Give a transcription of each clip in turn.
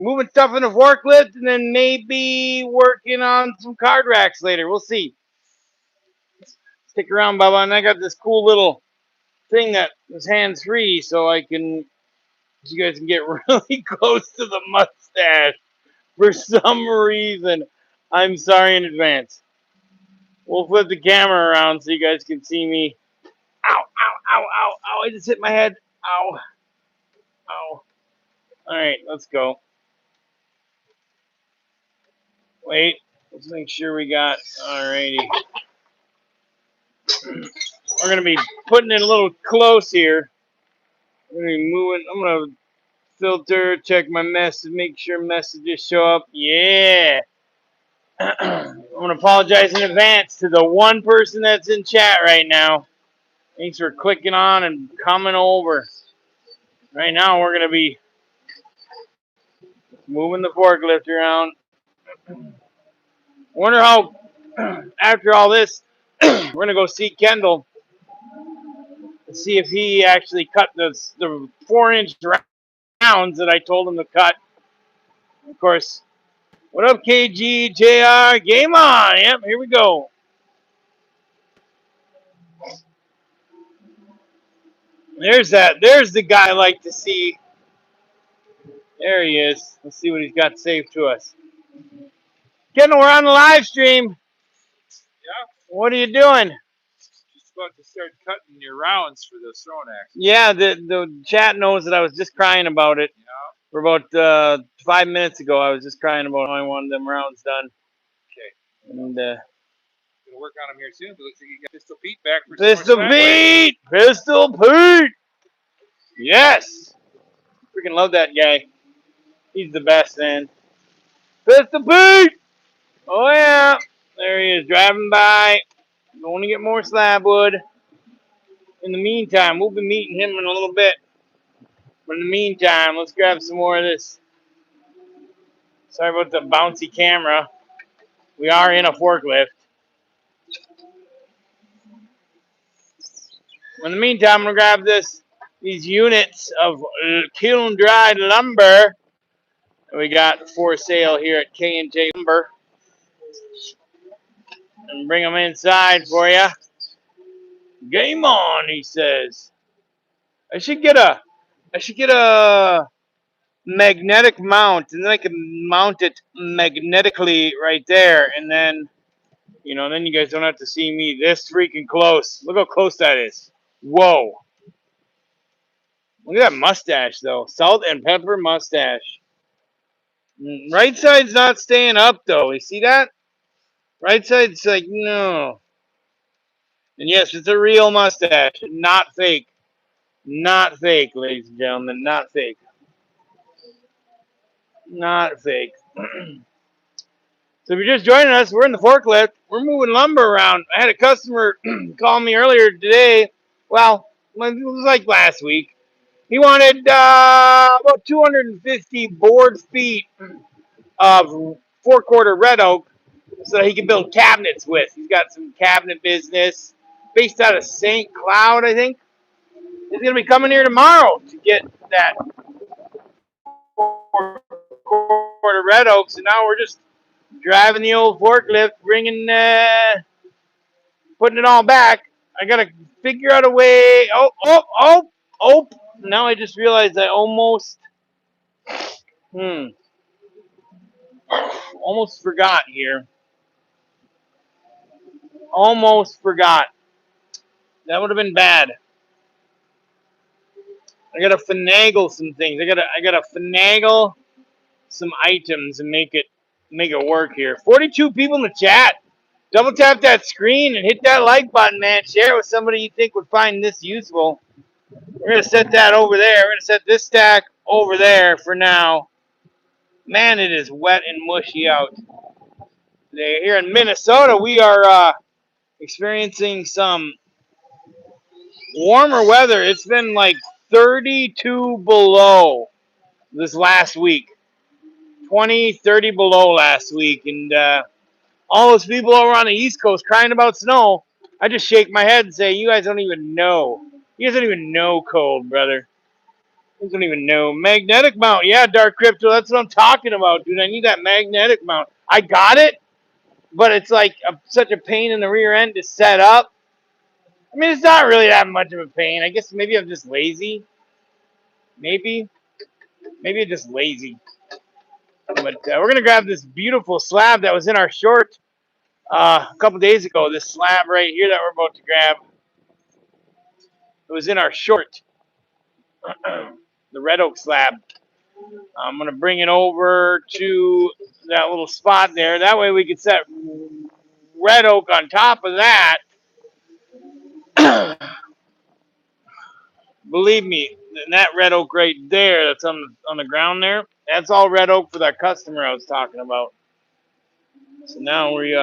moving stuff in the forklift, and then maybe working on some card racks later. We'll see. Stick around, Bubba. And I got this cool little thing that is hands free, so I can, so you guys can get really close to the mustache for some reason. I'm sorry in advance. We'll flip the camera around so you guys can see me. Ow, ow, ow, ow, ow. I just hit my head. Ow, ow. All right, let's go. Wait, let's make sure we got, alrighty. We're going to be putting it a little close here. We're going to be moving. I'm going to filter, check my message, make sure messages show up. Yeah. I'm going to apologize in advance to the one person that's in chat right now. Thanks for clicking on and coming over. Right now, we're going to be moving the forklift around. Wonder how, after all this, we're going to go see Kendall and see if he actually cut the 4-inch rounds that I told him to cut. Of course, what up, KG, JR? Game on! Yep, here we go. There's the guy I like to see. There he is. Let's see what he's got saved to us. Kendall, we're on the live stream. Yeah. What are you doing? Just about to start cutting your rounds for the throwing axe. Yeah, the chat knows that I was just crying about it. Yeah. For about 5 minutes ago, I was just crying about how I wanted them rounds done. Okay. And gonna work on them here soon. But looks like you got Pistol Pete back for Pistol Pete! Pistol Pete! Yes! Freaking love that guy. He's the best, man. Pistol Pete! Oh, yeah. There he is, driving by. Going to get more slab wood. In the meantime, we'll be meeting him in a little bit. But in the meantime, let's grab some more of this. Sorry about the bouncy camera. We are in a forklift. In the meantime, I'm going to grab these units of kiln-dried lumber that we got for sale here at K&J Lumber. And bring them inside for you. Game on, he says. I should get a magnetic mount, and then I can mount it magnetically right there, and then, then you guys don't have to see me this freaking close. Look how close that is. Whoa. Look at that mustache, though. Salt and pepper mustache. Right side's not staying up, though. You see that? Right side's like, no. And yes, it's a real mustache. Not fake. Not fake, ladies and gentlemen. Not fake. Not fake. So if you're just joining us, we're in the forklift. We're moving lumber around. I had a customer call me earlier today. Well, it was like last week. He wanted about 250 board feet of 4-quarter red oak so that he can build cabinets with. He's got some cabinet business based out of St. Cloud, I think. He's going to be coming here tomorrow to get that 4-quarter red oak. So now we're just driving the old forklift, putting it all back. I got to figure out a way. Oh. Now I just realized I almost forgot here. Almost forgot. That would have been bad. I gotta finagle some things. I gotta finagle some items and make it work here. 42 people in the chat. Double tap that screen and hit that like button, man. Share it with somebody you think would find this useful. We're gonna set that over there. We're gonna set this stack over there for now. Man, it is wet and mushy out today. Here in Minnesota, we are experiencing some warmer weather. It's been like 32 below this last week. 20, 30 below last week. And all those people over on the East Coast crying about snow, I just shake my head and say, you guys don't even know. You guys don't even know cold, brother. I don't even know. Magnetic mount. Yeah, Dark Crypto. That's what I'm talking about, dude. I need that magnetic mount. I got it, but it's like such a pain in the rear end to set up. I mean, it's not really that much of a pain. I guess maybe I'm just lazy. Maybe. Maybe I'm just lazy. But we're going to grab this beautiful slab that was in our short a couple days ago. This slab right here that we're about to grab. It was in our short. The red oak slab. I'm going to bring it over to that little spot there. That way we can set red oak on top of that. Believe me, that red oak right there that's on the ground there, that's all red oak for that customer I was talking about. So now we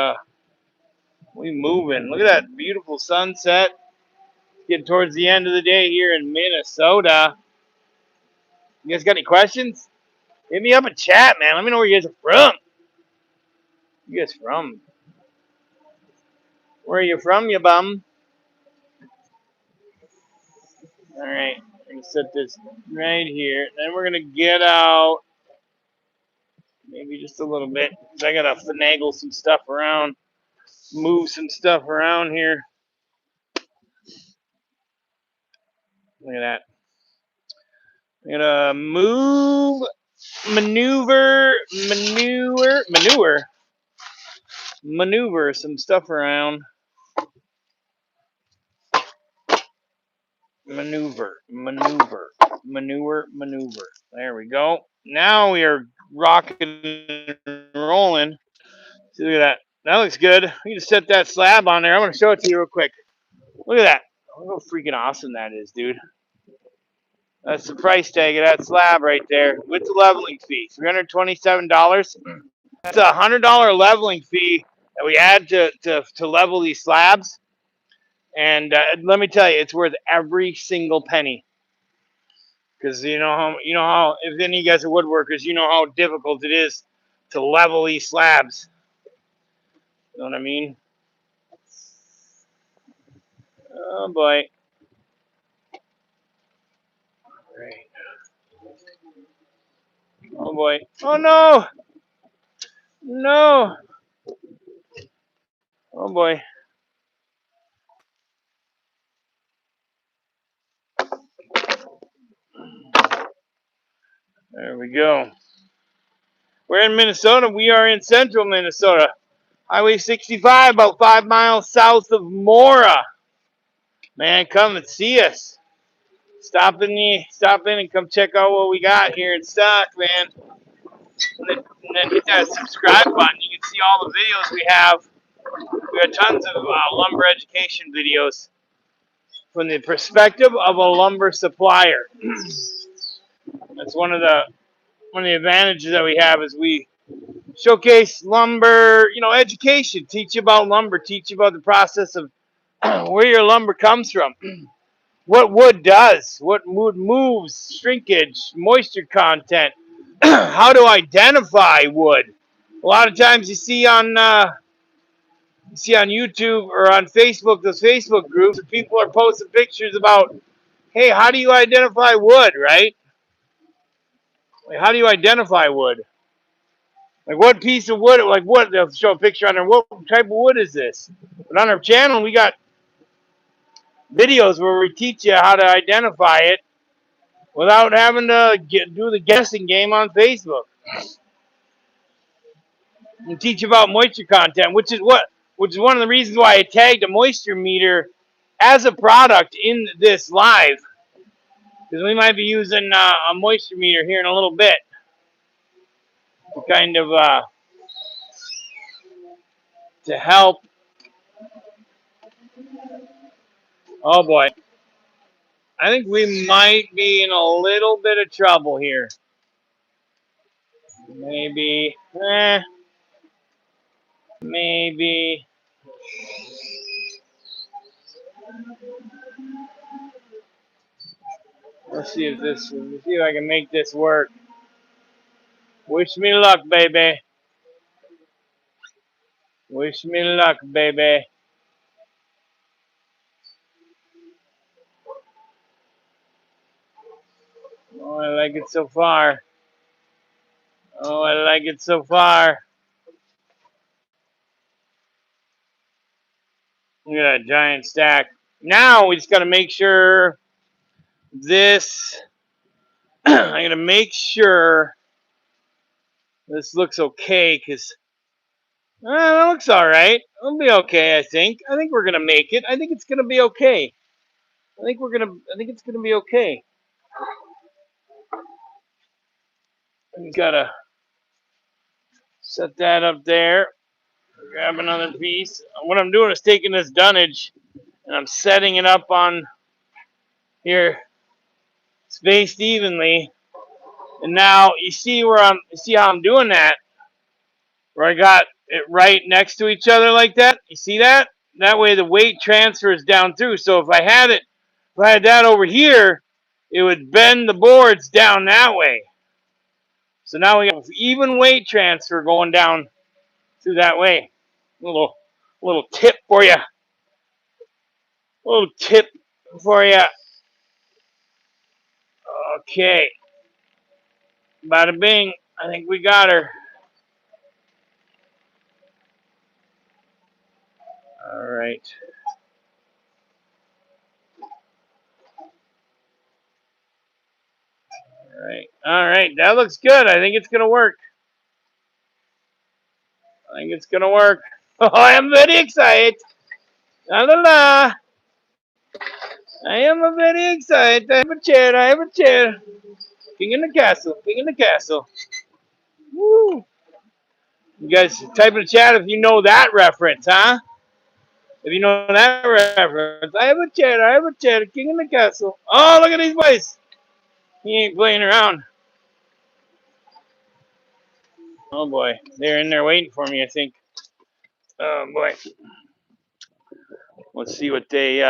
moving. Look at that beautiful sunset. Getting towards the end of the day here in Minnesota. You guys got any questions? Hit me up in chat, man. Let me know where you guys are from. You guys from? Where are you from, you bum? All right, I'm gonna set this right here. Then we're gonna get out maybe just a little bit because I gotta finagle some stuff around, move some stuff around here. Look at that. I'm gonna maneuver some stuff around. Maneuver. There we go. Now we are rocking and rolling. See, look at that. That looks good. You just set that slab on there. I'm going to show it to you real quick. Look at that. Look how freaking awesome that is, dude. That's the price tag of that slab right there with the leveling fee. $327. That's a $100 leveling fee that we add to level these slabs. And let me tell you, it's worth every single penny. Because you know how if any of you guys are woodworkers, you know how difficult it is to level these slabs. You know what I mean? Oh boy. Right. Oh boy. Oh no! No! Oh boy. There we go. We're in Minnesota. We are in central Minnesota. Highway 65, about 5 miles south of Mora. Man, come and see us. Stop in and come check out what we got here in stock, man. And then hit that subscribe button. You can see all the videos we have. We have tons of lumber education videos from the perspective of a lumber supplier. That's one of the advantages that we have is we showcase lumber, education, teach you about lumber, teach you about the process of where your lumber comes from, what wood does, what wood moves, shrinkage, moisture content, how to identify wood. A lot of times you see on YouTube or on Facebook, those Facebook groups, people are posting pictures about, hey, how do you identify wood, right? Like, how do you identify wood? Like, what piece of wood, like what, they'll show a picture on there, what type of wood is this? But on our channel, we got videos where we teach you how to identify it without having to do the guessing game on Facebook. We teach you about moisture content, which is one of the reasons why I tagged a moisture meter as a product in this live, because we might be using a moisture meter here in a little bit to kind of to help. Oh boy, I think we might be in a little bit of trouble here. Maybe, maybe. Let's see let's see if I can make this work. Wish me luck, baby. Wish me luck, baby. Oh, I like it so far. Oh, I like it so far. Look at that giant stack. Now we just got to make sure this. I'm going to make sure this looks okay because it looks all right. It'll be okay, I think. I think we're going to make it. I think it's going to be okay. I think it's going to be okay. We got to set that up there. Grab another piece. What I'm doing is taking this dunnage and I'm setting it up on here, spaced evenly. And now you see you see how I'm doing that, where I got it right next to each other like that. You see that? That way the weight transfers down through. So if I had that over here, it would bend the boards down that way. So now we got even weight transfer going down through that way. Little tip for you. Little tip for you. Okay. Bada bing. I think we got her. All right. All right. All right. That looks good. I think it's going to work. I think it's going to work. Oh, I am very excited. La la la. I am very excited. I have a chair. I have a chair. King in the castle. King in the castle. Woo. You guys type in the chat if you know that reference, huh? If you know that reference. I have a chair. I have a chair. King in the castle. Oh, look at these boys. He ain't playing around. Oh boy. They're in there waiting for me, I think. Oh boy. Let's see what they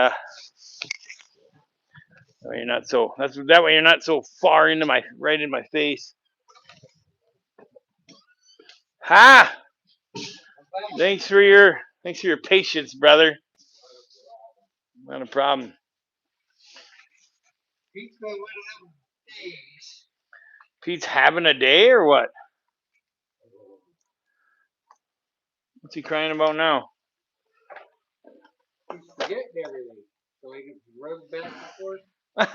you're not so that's that way you're not so far into my right in my face. Ha! Thanks for your patience, brother. Not a problem. Pete's having a day or what? What's he crying about now? He's forgetting everything, so he can run back and forth. You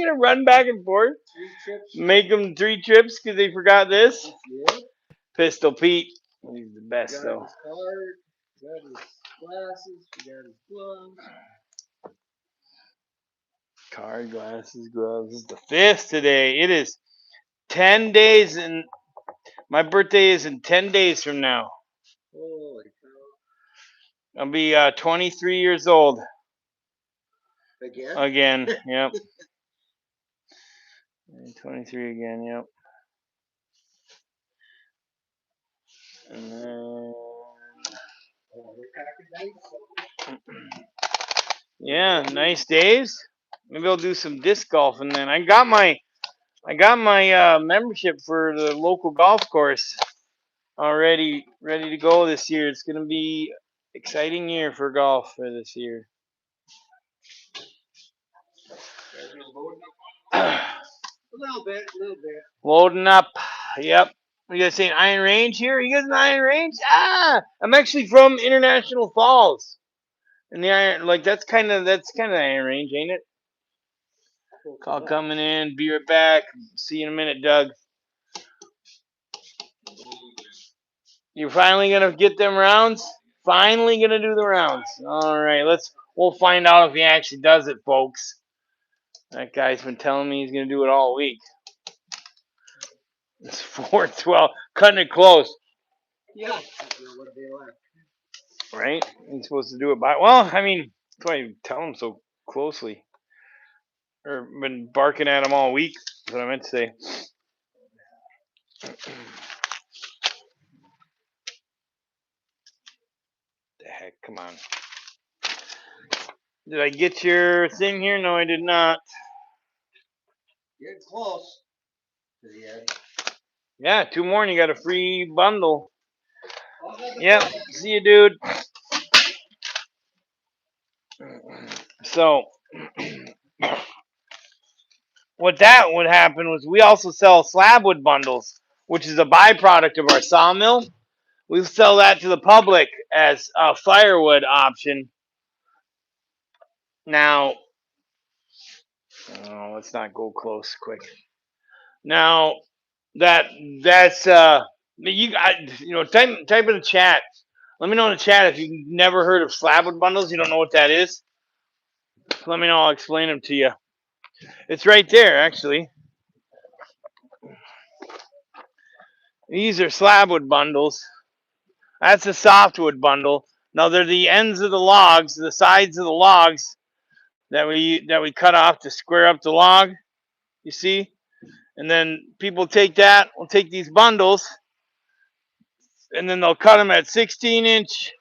gonna run back and forth? 3 trips. Make them 3 trips because they forgot this? Yeah. Pistol Pete. He's the best Got though. his card, got his glasses, got his gloves. Card, glasses, gloves. It's the 5th today. It is 10 days and my birthday is in 10 days from now. Holy cow. I'll be 23 years old. Again? Again, yep. 23 again, yep. And then, yeah, nice days. Maybe I'll do some disc golf, and then I got my membership for the local golf course already ready to go this year. It's gonna be exciting year for golf for this year. A little bit. Loading up. Yep. You guys saying Iron Range here? You guys in Iron Range? Ah, I'm actually from International Falls. And the Iron, like that's kind of Iron Range, ain't it? Call coming in. Be right back. See you in a minute, Doug. You're finally gonna get them rounds. Finally gonna do the rounds. All right, we'll find out if he actually does it, folks. That guy's been telling me he's gonna do it all week. It's 4:12, cutting it close. Yeah. Right? He's supposed to do it by. Well, I mean, that's why you tell him so closely. Or been barking at him all week. That's what I meant to say. The heck? Come on. Did I get your thing here? No, I did not. Getting close to the end. Yeah, 2 more and you got a free bundle. Yep. See you, dude. So, what that would happen was we also sell slabwood bundles, which is a byproduct of our sawmill. We sell that to the public as a firewood option. Now, let's not go close quick. Now, that that's type in the chat. Let me know in the chat if you've never heard of slabwood bundles. You don't know what that is. Let me know. I'll explain them to you. It's right there, actually. These are slabwood bundles. That's a softwood bundle. Now they're the ends of the logs, the sides of the logs that we cut off to square up the log. You see, and then people take that. Will take these bundles, and then they'll cut them at 16-inch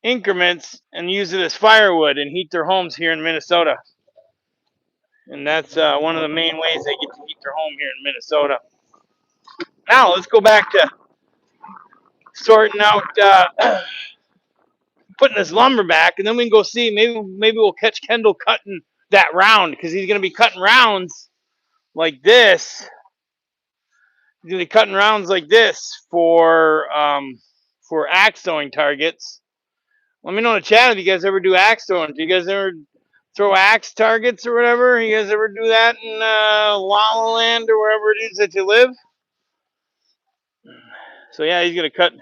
increments and use it as firewood and heat their homes here in Minnesota. And that's one of the main ways they get to heat their home here in Minnesota. Now let's go back to sorting out, putting this lumber back, and then we can go see. Maybe we'll catch Kendall cutting that round because he's going to be cutting rounds like this. He's going to be cutting rounds like this for axe throwing targets. Let me know in the chat if you guys ever do axe throwing. Do you guys ever throw axe targets or whatever? You guys ever do that in La Land or wherever it is that you live? So yeah, he's going to cut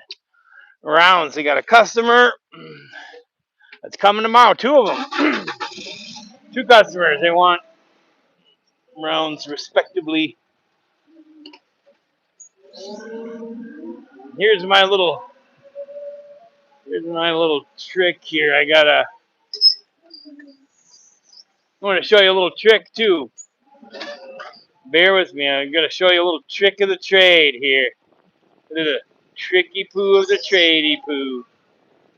rounds. He got a customer that's coming tomorrow. Two of them. Two customers. They want rounds respectively. Here's my little trick here. I want to show you a little trick too. Bear with me. I'm gonna show you a little trick of the trade here. A little tricky poo of the tradey poo.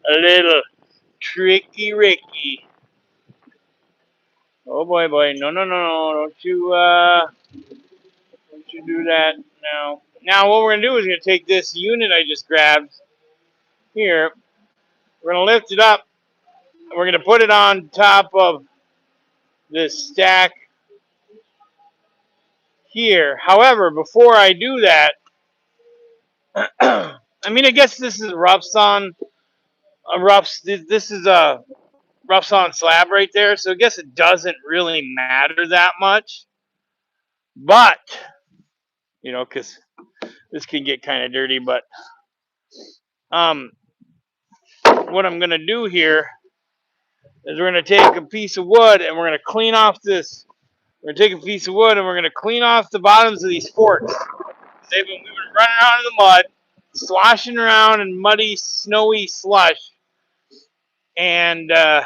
A little tricky Ricky. Oh boy, no, don't you do that now. Now what we're gonna do is we're gonna take this unit I just grabbed here. We're gonna lift it up. And we're gonna put it on top of this stack here. However, before I do that, I mean, I guess this is rough sawn. This is a rough sawn slab right there, so I guess it doesn't really matter that much. But because this can get kind of dirty. But what I'm gonna do here is we're gonna take a piece of wood and we're gonna clean off this. We're gonna take a piece of wood and we're gonna clean off the bottoms of these forks. We've been running around in the mud, sloshing around in muddy, snowy slush. And so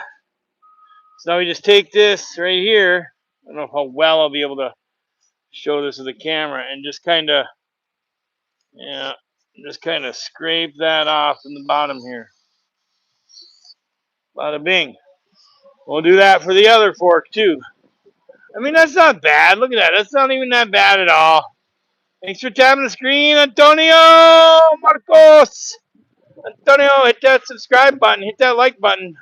now we just take this right here. I don't know how well I'll be able to show this with the camera, and just kind of, scrape that off in the bottom here. Bada bing. We'll do that for the other fork too. I mean, that's not bad. Look at that. That's not even that bad at all. Thanks for tapping the screen, Antonio Marcos. Antonio, hit that subscribe button. Hit that like button.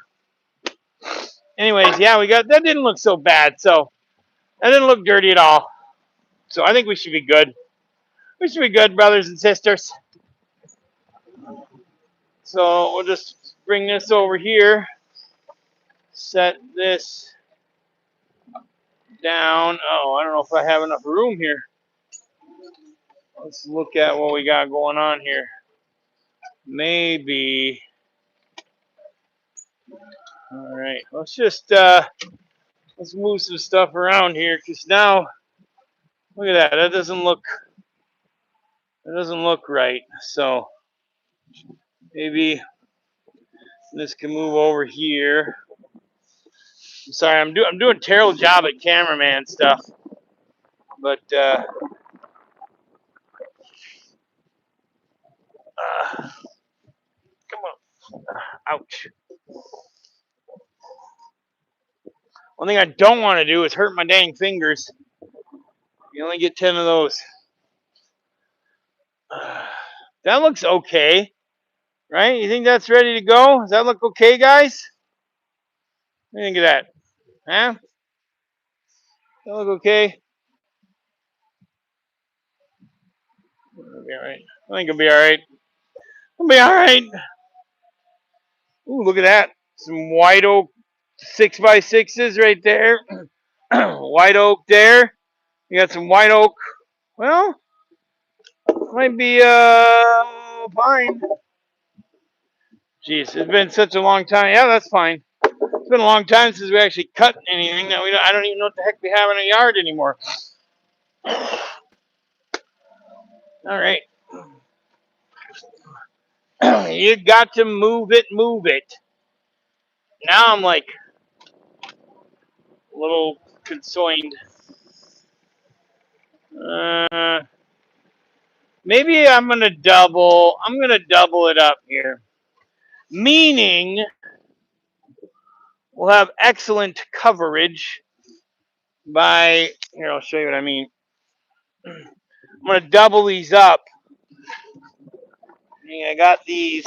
Anyways, yeah, that didn't look so bad. So that didn't look dirty at all. So I think we should be good. We should be good, brothers and sisters. So we'll just bring this over here. Set this down. Oh, I don't know if I have enough room here. Let's look at what we got going on here. Maybe. All right. Let's just let's move some stuff around here, because now look at that. That doesn't look right. So maybe this can move over here. I'm sorry, I'm doing a terrible job at cameraman stuff, but come on, ouch. One thing I don't want to do is hurt my dang fingers. You only get 10 of those. That looks okay, right? You think that's ready to go? Does that look okay, guys? What do you think of that? Huh? That look okay? It'll be all right. I think it'll be all right. It'll be all right. Ooh, look at that. Some white oak 6x6s right there. White oak there. You got some white oak. Well, might be pine. Jeez, it's been such a long time. Yeah, that's fine. It's been a long time since we actually cut anything. That I don't even know what the heck we have in our yard anymore. All right. You got to move it, move it. Now I'm like a little concerned. Maybe I'm gonna double. I'm gonna double it up here, meaning we'll have excellent coverage by here. I'll show you what I mean. I'm gonna double these up. I got these.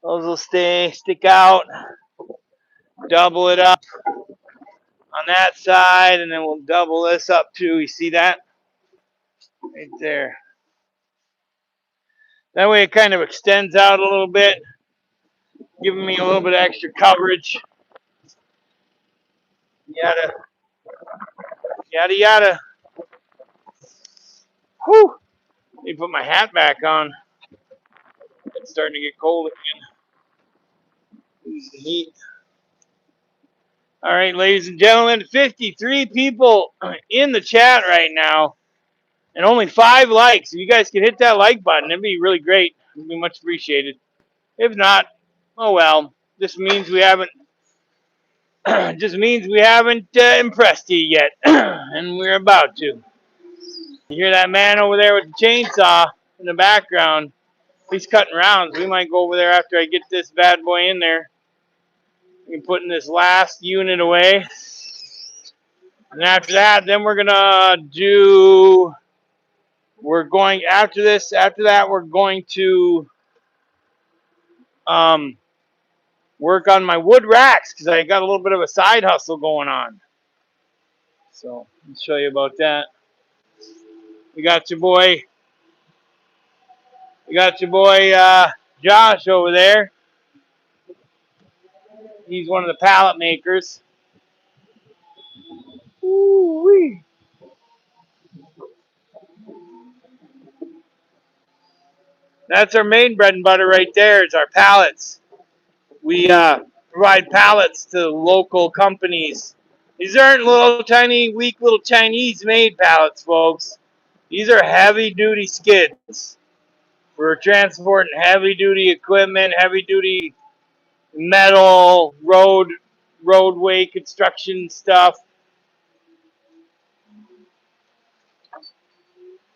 Those will stick out. Double it up on that side, and then we'll double this up too. You see that? Right there. That way it kind of extends out a little bit, giving me a little bit of extra coverage. Yada, yada, yada. Whew. Let me put my hat back on. It's starting to get cold again. Lose the heat. All right, ladies and gentlemen, 53 people in the chat right now, and only 5 likes. If you guys can hit that like button, it'd be really great. It'd be much appreciated. If not, oh well. This means we haven't. Just means we haven't impressed you yet, and we're about to. You hear that man over there with the chainsaw in the background? He's cutting rounds. We might go over there after I get this bad boy in there. We're putting this last unit away, and after that, then we're gonna do. We're going after this. After that, we're going to work on my wood racks because I got a little bit of a side hustle going on. So I'll show you about that. We got your boy. Josh over there. He's one of the pallet makers. Ooh-wee. That's our main bread and butter right there. It's our pallets. We provide pallets to local companies. These aren't little tiny, weak little Chinese-made pallets, folks. These are heavy-duty skids. We're transporting heavy-duty equipment, heavy-duty metal, roadway construction stuff.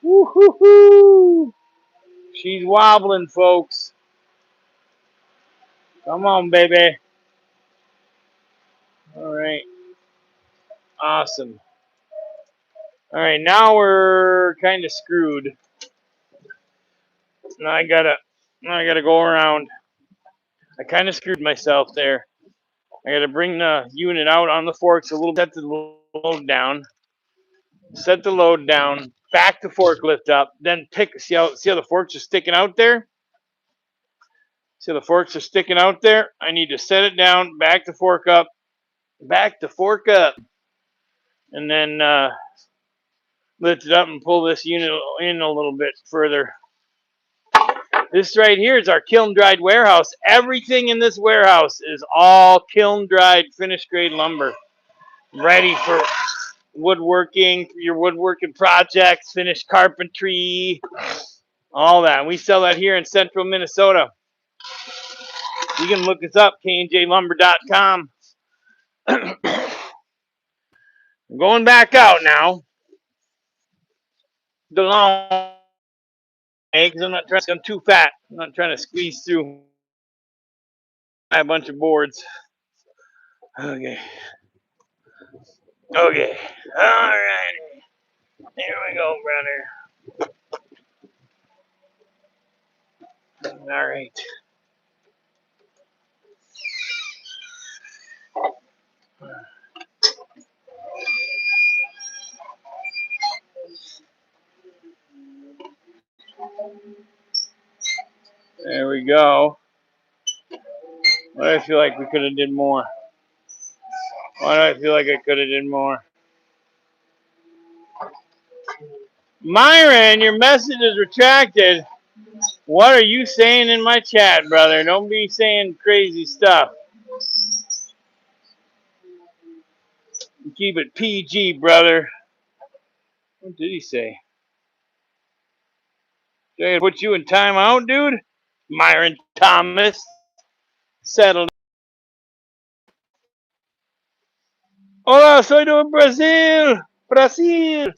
Woo-hoo-hoo! She's wobbling, folks. Come on, baby. All right. Awesome. All right, now we're kind of screwed. Now I gotta go around. I kind of screwed myself there. I gotta bring the unit out on the forks a little. Set the load down. Set the load down. Back the forklift up. Then pick. See how the forks are sticking out there? See how the forks are sticking out there? I need to set it down. Back the fork up. Back the fork up. And then lift it up and pull this unit in a little bit further. This right here is our kiln dried warehouse. Everything in this warehouse is all kiln dried finished grade lumber, ready for woodworking, your woodworking projects, finished carpentry, all that. We sell that here in central Minnesota. You can look us up, knjlumber.com. I'm going back out now. The long way, because I'm not trying. I'm too fat. I'm not trying to squeeze through a bunch of boards. Okay. Okay. All right. Here we go, brother. All right. There we go. Why do I feel like we could have did more? Why do I feel like I could have did more? Myron, your message is retracted. What are you saying in my chat, brother? Don't be saying crazy stuff. Keep it PG, brother. What did he say? Did I put you in timeout, dude? Myron Thomas. Settled. Hola, soy de Brazil. Brazil.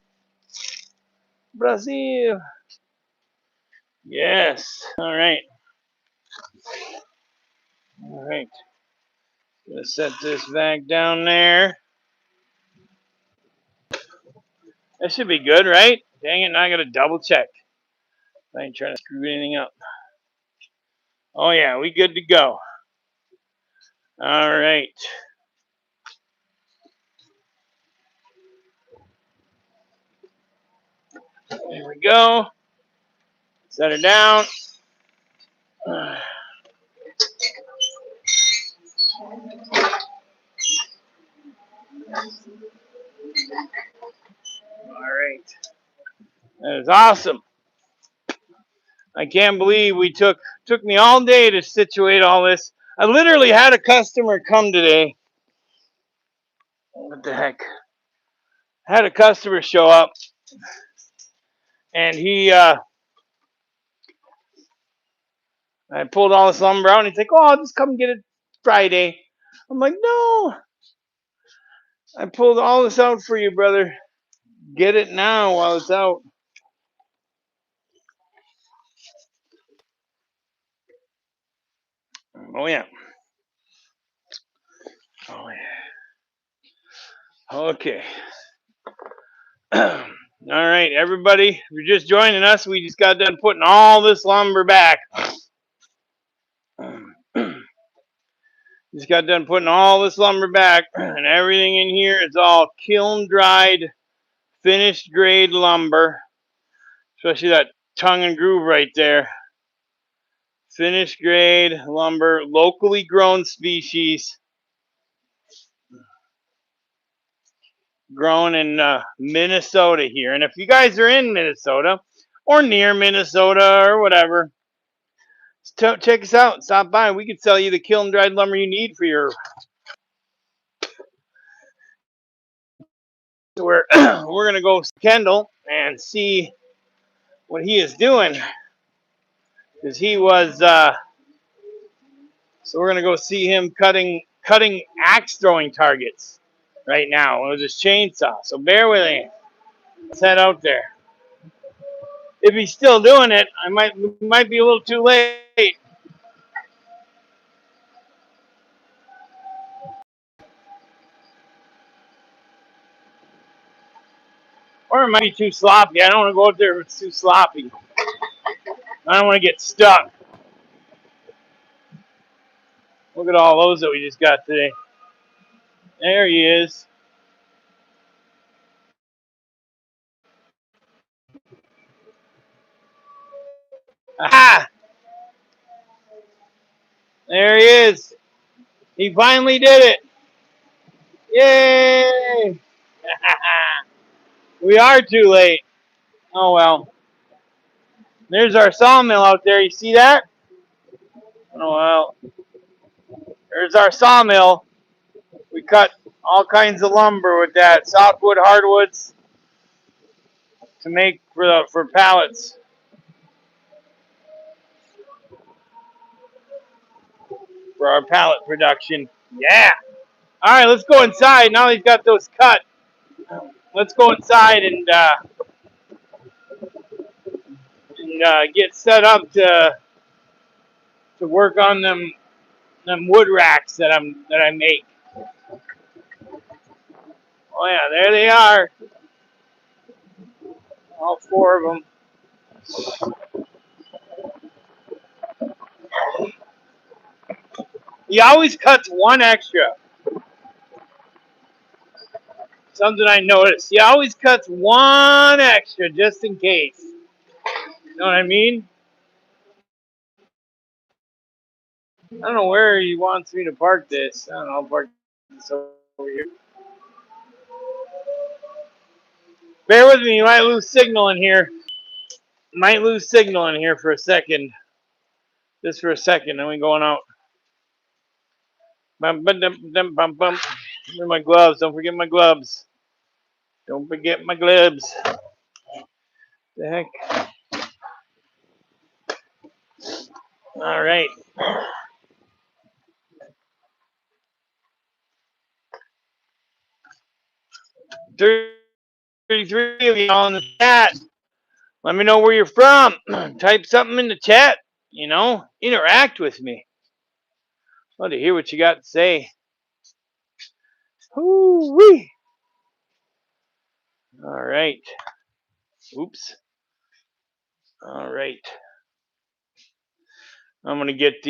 Brazil. Yes. All right. All right. Gonna set this back down there. That should be good, right? Dang it, now I gotta double check. I ain't trying to screw anything up. Oh yeah, we good to go. All right. There we go. Set her down. All right. That is awesome. I can't believe we took me all day to situate all this. I literally had a customer come today. What the heck? Had a customer show up, and I pulled all this lumber out, and he's like, "Oh, I'll just come get it Friday." I'm like, "No, I pulled all this out for you, brother. Get it now while it's out." Oh yeah. Oh yeah. Okay. All right, everybody. If you're just joining us, we just got done putting all this lumber back. Just got done putting all this lumber back, and everything in here is all kiln dried, finished grade lumber. Especially that tongue and groove right there. Finished grade lumber, locally grown species, grown in Minnesota here. And if you guys are in Minnesota or near Minnesota or whatever, check us out. Stop by. We could sell you the kiln dried lumber you need for your. We're gonna go Kendall and see what he is doing, because he was. So we're gonna go see him cutting axe throwing targets right now with his chainsaw. So bear with me. Let's head out there. If he's still doing it, I might be a little too late. Or it might be too sloppy. I don't want to go out there if it's too sloppy. I don't want to get stuck. Look at all those that we just got today. There he is. Aha! There he is. He finally did it. Yay! We are too late. Oh well. There's our sawmill out there. You see that? Oh well. There's our sawmill. We cut all kinds of lumber with that. Softwood, hardwoods to make for pallets for our pallet production. Yeah. All right, let's go inside. Now he's got those cut. Let's go inside and get set up to work on them wood racks that I make. Oh yeah, there they are. All four of them. He always cuts one extra. Something I noticed. He always cuts one extra just in case. You know what I mean? I don't know where he wants me to park this. I don't know. I'll park this over here. Bear with me. You might lose signal in here. Might lose signal in here for a second. Just for a second. Then we going out. Bum, bum, bum, bum, bum. Where are my gloves? Don't forget my gloves. Don't forget my gloves. The heck? All right. 33 of you all in the chat. Let me know where you're from. Type something in the chat. Interact with me. I'd love to hear what you got to say. Woo-wee. All right. Oops. All right. I'm gonna get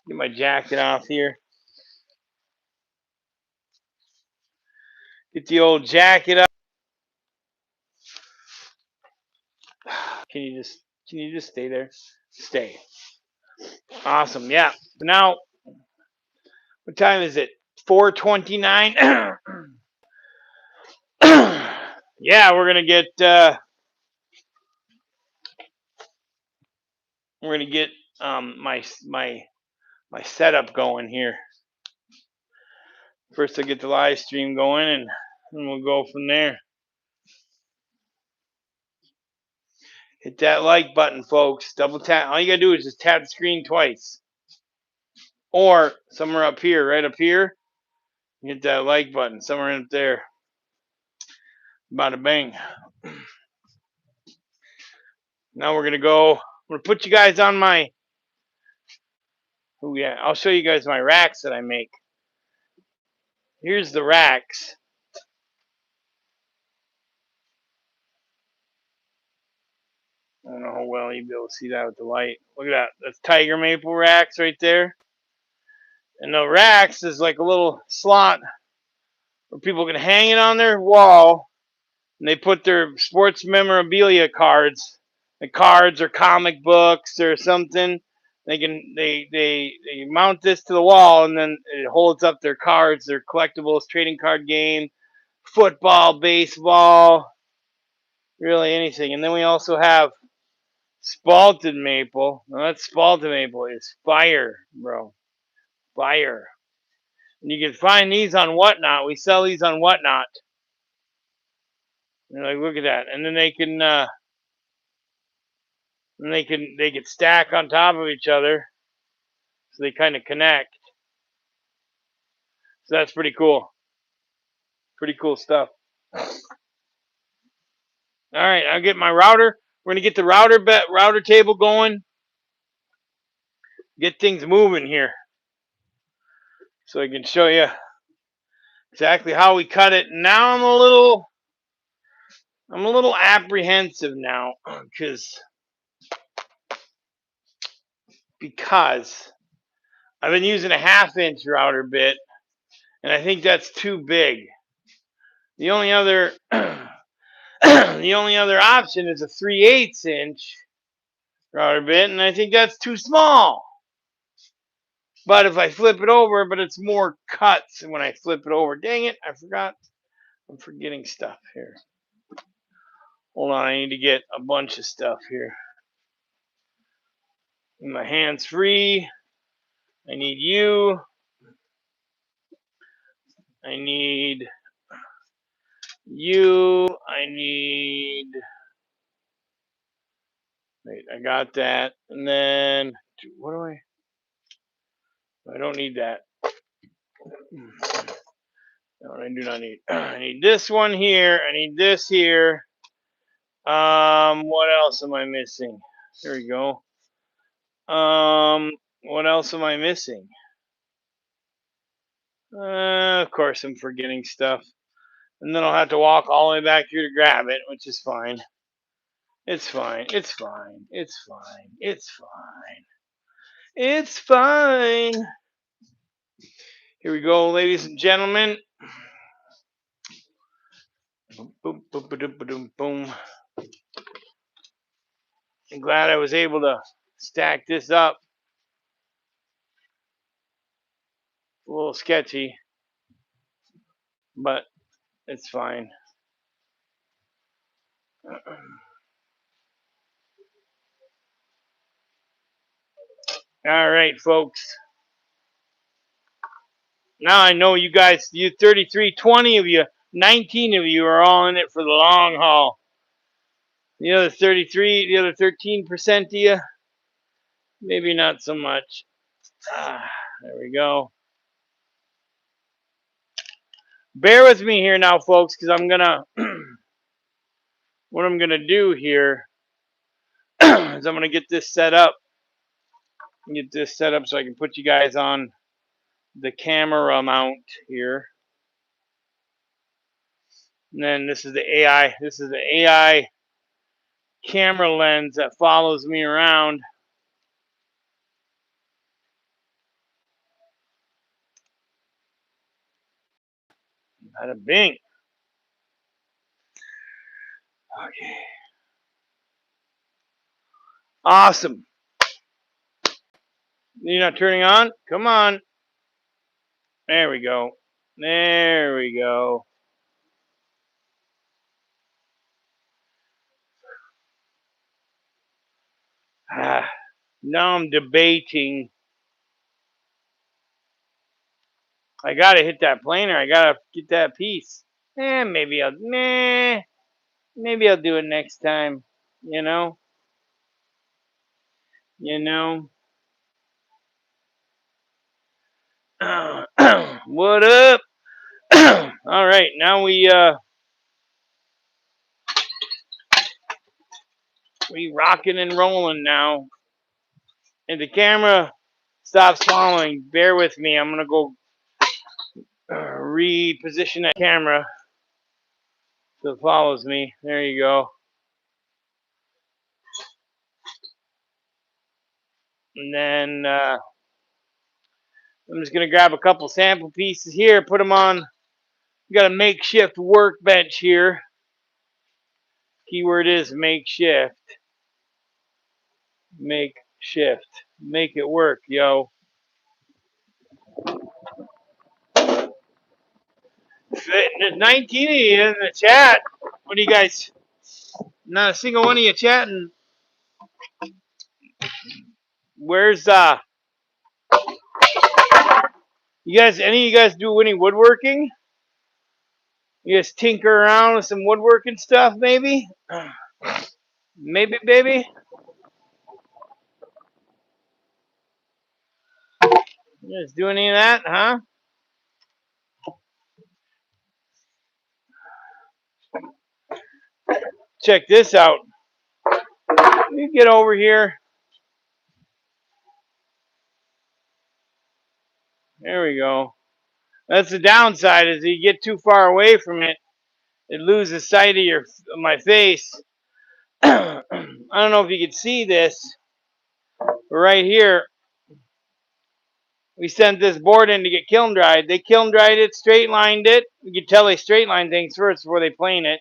my jacket off here. Get the old jacket up. Can you just stay there? Stay. Awesome. Yeah. So now, what time is it? 4:29. Yeah, we're gonna get my setup going here. First, I'll get the live stream going, and we'll go from there. Hit that like button, folks. Double tap. All you gotta do is just tap the screen twice, or somewhere up here, right up here. Hit that like button somewhere up there. Bada bang. Now we're gonna go. I'm gonna put you guys on my. Oh yeah, I'll show you guys my racks that I make. Here's the racks. I don't know how well you'll be able to see that with the light. Look at that. That's tiger maple racks right there. And the racks is like a little slot where people can hang it on their wall, and they put their sports memorabilia cards, the cards or comic books or something. They mount this to the wall, and then it holds up their cards, their collectibles, trading card game, football, baseball, really anything. And then we also have spalted maple. Now that spalted maple is fire, bro. Fire. And you can find these on Whatnot. We sell these on Whatnot. And like, look at that. And then they can stack on top of each other, so they kind of connect. So that's pretty cool. Pretty cool stuff. All right, I'll get my router. We're gonna get the router table going. Get things moving here, so I can show you exactly how we cut it. Now I'm a little apprehensive now because I've been using a 1/2 inch router bit, and I think that's too big. The only other the only other option is a 3/8 inch router bit, and I think that's too small. But if I flip it over, but it's more cuts when I flip it over. Dang it, I forgot. I'm forgetting stuff here. Hold on, I need to get a bunch of stuff here. My hands free. I need you. I need you. I need. Wait, I got that. And then, what do I? I don't need that. No, I do not need. I need this one here. I need this here. What else am I missing? There we go. What else am I missing? Of course, I'm forgetting stuff. And then I'll have to walk all the way back here to grab it, which is fine. It's fine. It's fine. It's fine. It's fine. It's fine. Here we go, ladies and gentlemen. Boom, boom, boom, boom, boom. I'm glad I was able to stack this up. a little sketchy, but it's fine. All right, folks. Now I know you guys, you 33, 20 of you, 19 of you are all in it for the long haul. The other 33, the other 13% of you, maybe not so much. There we go. Bear with me here now, folks, because I'm gonna what I'm gonna do here is I'm gonna get this set up. Get this set up so I can put you guys on the camera mount here. And then this is the AI. This is the AI camera lens that follows me around. Bada bing. Okay. Awesome. You're not turning on? Come on. There we go. There we go. Now I'm debating. I gotta hit that planer. I gotta get that piece. Maybe maybe I'll do it next time. You know? You know? What up? All right, now we rocking and rolling now. And the camera stops following. Bear with me. I'm gonna go reposition that camera so it follows me. There you go. And then I'm just gonna grab a couple sample pieces here, put them on. Got a makeshift workbench here. Keyword is makeshift. Makeshift. Make it work, yo. 19 of you in the chat. What do you guys? Not a single one of you chatting. Where's you guys? Any of you guys do any woodworking? You guys tinker around with some woodworking stuff, maybe? Maybe, baby. You guys do any of that, huh? Check this out. You get over here. There we go. That's the downside. Is you get too far away from it, it loses sight of my face. I don't know if you can see this, but right here, we sent this board in to get kiln dried. They kiln dried it, straight lined it. You can tell they straight line things first before they plane it.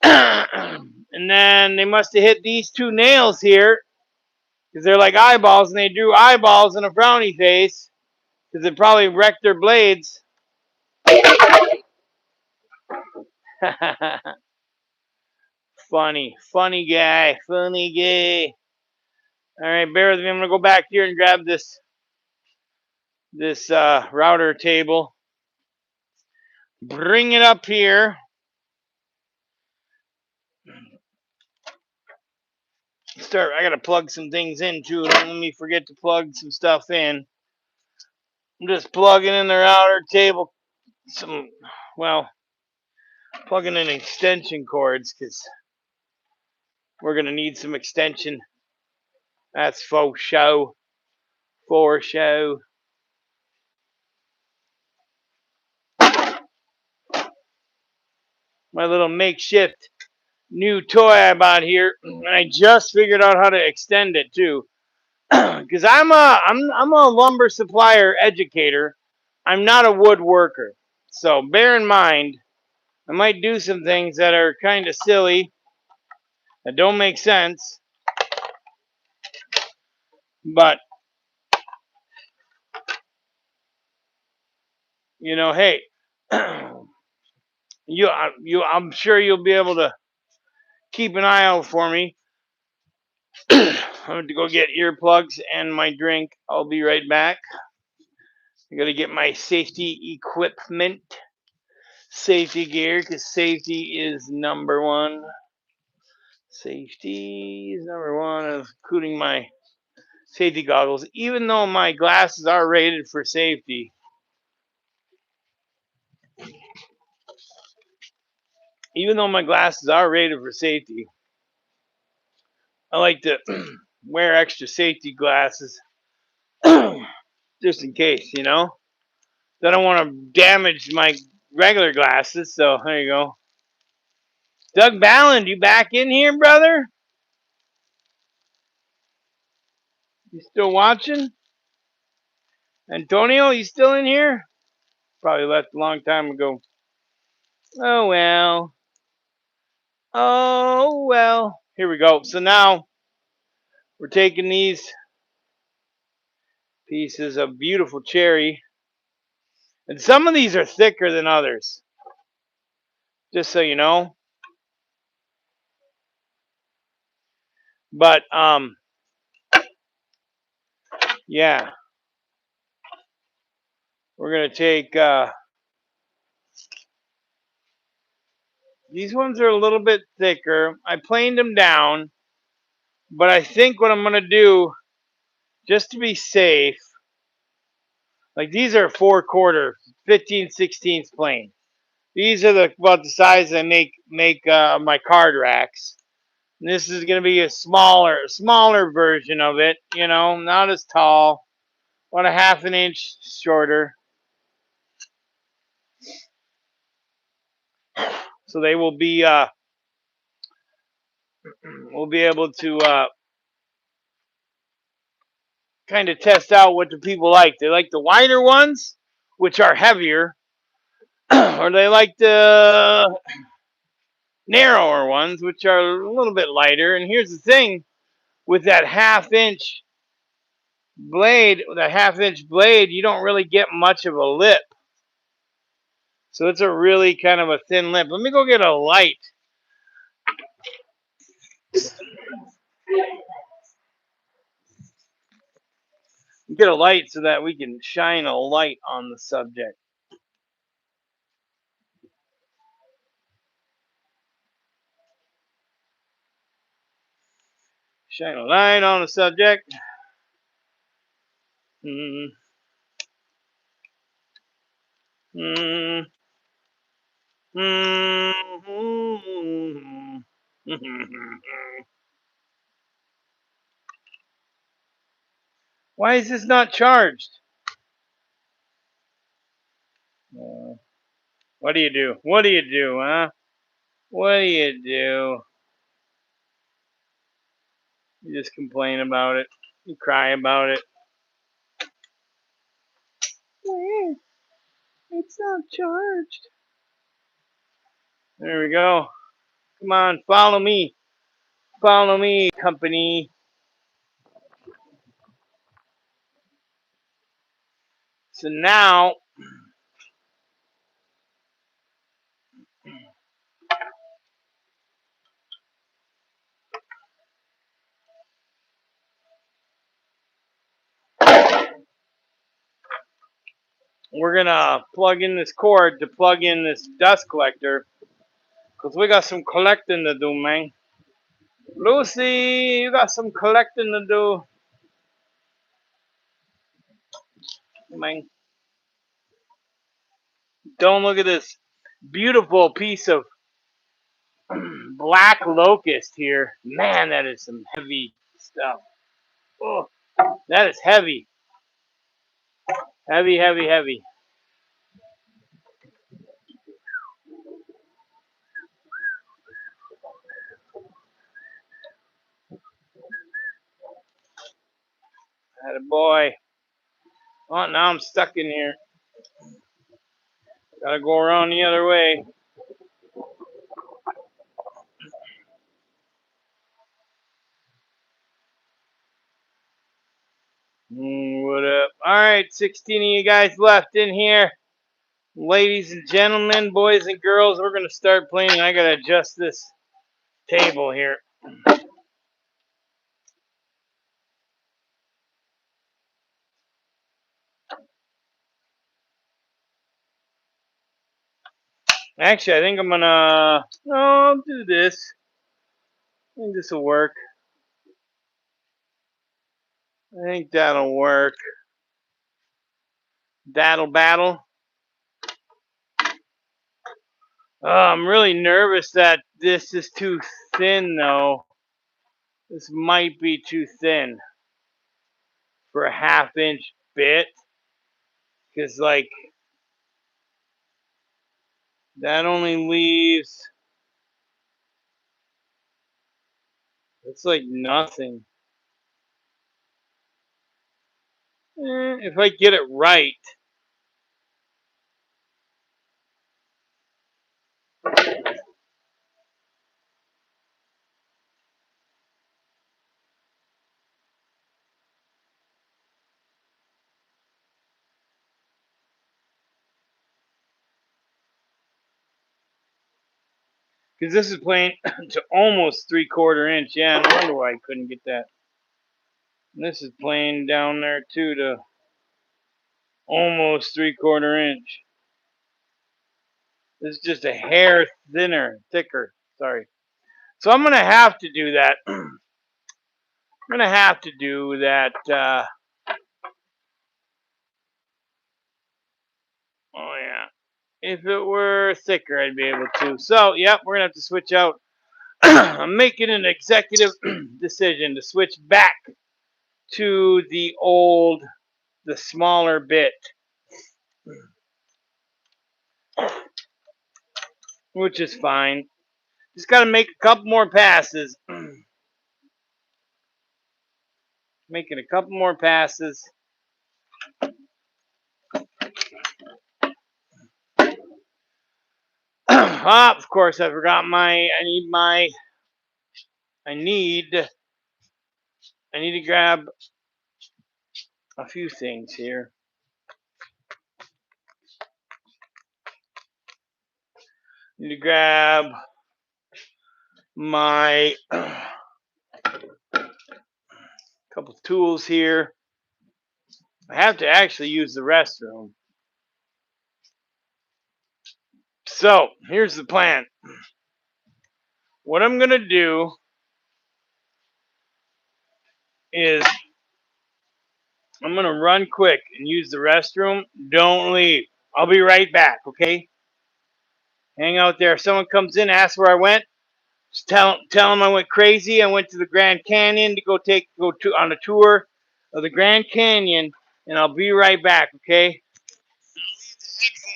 And then they must have hit these two nails here because they're like eyeballs, and they drew eyeballs and a frowny face because it probably wrecked their blades. Funny guy. All right, bear with me. I'm gonna go back here and grab this router table. Bring it up here. I gotta plug some things in too. Don't let me forget to plug some stuff in. I'm just plugging in the router table. Plugging in extension cords because we're gonna need some extension. That's for show. For show. My little makeshift new toy I bought here, and I just figured out how to extend it too. Because I'm a lumber supplier educator. I'm not a woodworker. So bear in mind, I might do some things that are kind of silly, that don't make sense. But hey, I'm sure you'll be able to keep an eye out for me. I'm going to go get earplugs and my drink. I'll be right back. I got to get my safety equipment, safety gear, because safety is number one. Safety is number one, including my safety goggles. Even though my glasses are rated for safety, I like to wear extra safety glasses just in case, I don't want to damage my regular glasses. So there you go. Doug Balland, you back in here, brother? You still watching? Antonio, you still in here? Probably left a long time ago. Oh well. Oh well. Here we go. So now we're taking these pieces of beautiful cherry, and some of these are thicker than others. Just so you know. But yeah, we're gonna take these ones are a little bit thicker. I planed them down, but I think what I'm gonna do, just to be safe, like these are 4/4, 15/16 plane. These are about the size I make my card racks. And this is gonna be a smaller version of it. Not as tall, about a half an inch shorter. So they will be we'll be able to kind of test out what the people like. They like the wider ones, which are heavier, or they like the narrower ones, which are a little bit lighter. And here's the thing, with that half-inch blade, you don't really get much of a lip. So it's a really kind of a thin lip. Let me go get a light. Get a light so that we can shine a light on the subject. Shine a light on the subject. Mm, mm, mm, Why is this not charged? What do you do? What do you do, huh? What do you do? You just complain about it. You cry about it. Where? It's not charged. There we go. Come on, follow me. Follow me, company. So now we're gonna plug in this cord to plug in this dust collector, because we got some collecting to do, man. Lucy, you got some collecting to do, man. Don't look at this beautiful piece of black locust here. Man, that is some heavy stuff. Oh, that is heavy. Heavy, heavy, heavy. That a boy. Oh, now I'm stuck in here. Gotta go around the other way. What up? Alright, 16 of you guys left in here. Ladies and gentlemen, boys and girls, we're going to start playing. I got to adjust this table here. Actually, I think I'm going to... No, I'll do this. I think this will work. I think that'll work. That'll battle. Oh, I'm really nervous that this is too thin, though. This might be too thin for a half-inch bit. Because, like, that only leaves... It's like nothing. If I get it right... Because this is playing to almost 3/4 inch. Yeah, no wonder why I couldn't get that. And this is playing down there too to almost 3/4 inch. This is just a hair thicker. Sorry. So I'm gonna have to do that. I'm gonna have to do that. Oh yeah. If it were thicker, I'd be able to. So, yep, we're gonna have to switch out. I'm making an executive decision to switch back to the smaller bit, which is fine. Just got to make a couple more passes. Making a couple more passes. Of course, I forgot I need to grab a few things here. I need to grab my couple tools here. I have to actually use the restroom. So, here's the plan. What I'm going to do is I'm going to run quick and use the restroom. Don't leave. I'll be right back, okay? Hang out there. If someone comes in, ask where I went. Just tell them I went crazy. I went to the Grand Canyon to go on a tour of the Grand Canyon, and I'll be right back, okay?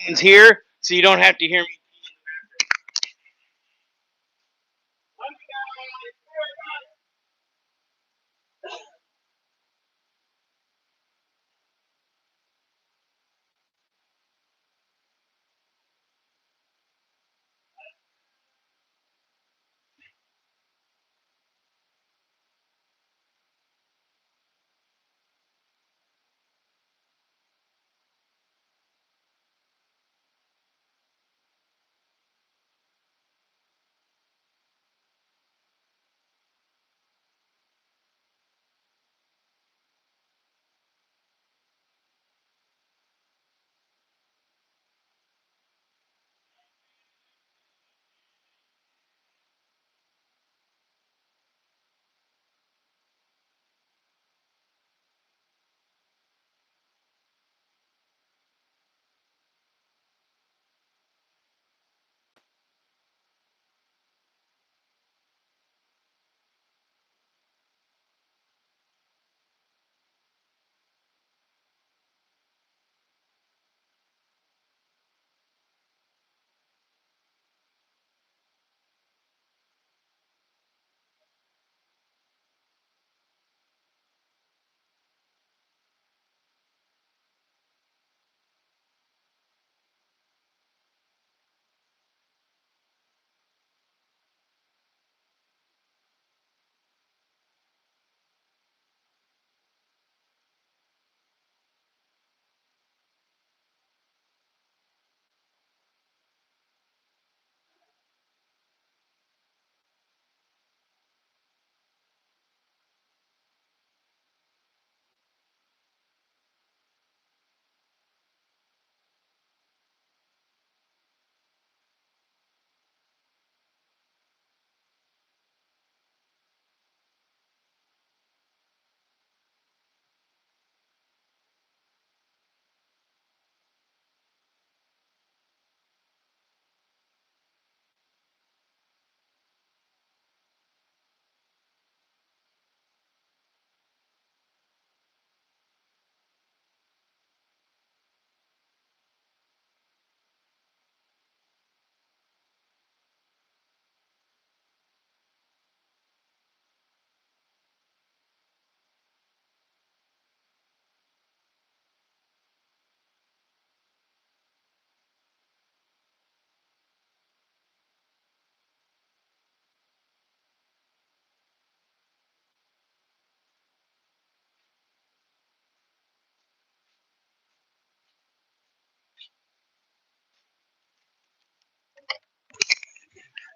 It's here, so you don't have to hear me.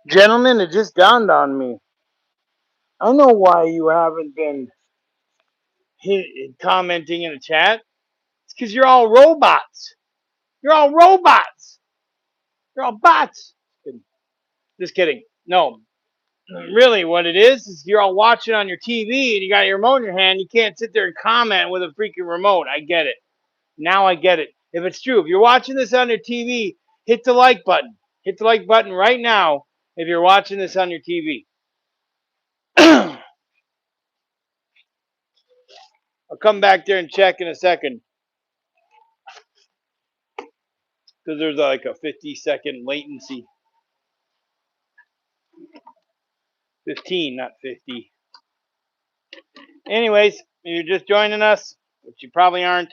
Gentlemen, it just dawned on me. I know why you haven't been commenting in the chat. It's because you're all robots. You're all robots. You're all bots. Just kidding. No, really, what it is you're all watching on your TV and you got your remote in your hand. You can't sit there and comment with a freaking remote. I get it. Now I get it. If it's true, if you're watching this on your TV, hit the like button. Hit the like button right now if you're watching this on your TV. I'll come back there and check in a second because there's like a 50-second latency. 15, not 50. Anyways, you're just joining us, which you probably aren't.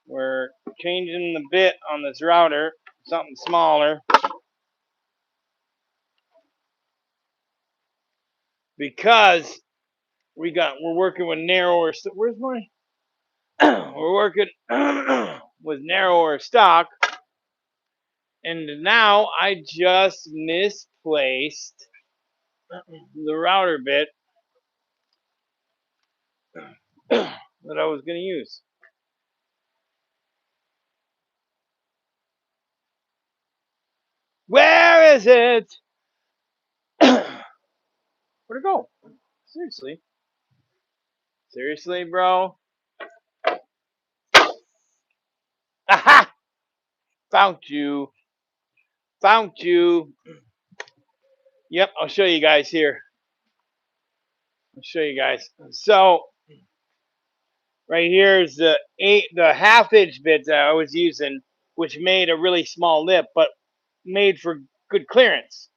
We're changing the bit on this router, something smaller, because we're working with narrower. Where's my? We're working with narrower stock, and now I just misplaced the router bit that I was going to use. Where is it? Where'd it go? Seriously? Seriously, bro? Aha! Found you. Found you. Yep, I'll show you guys here. I'll show you guys. So, right here is the half-inch bit that I was using, which made a really small lip, but made for good clearance.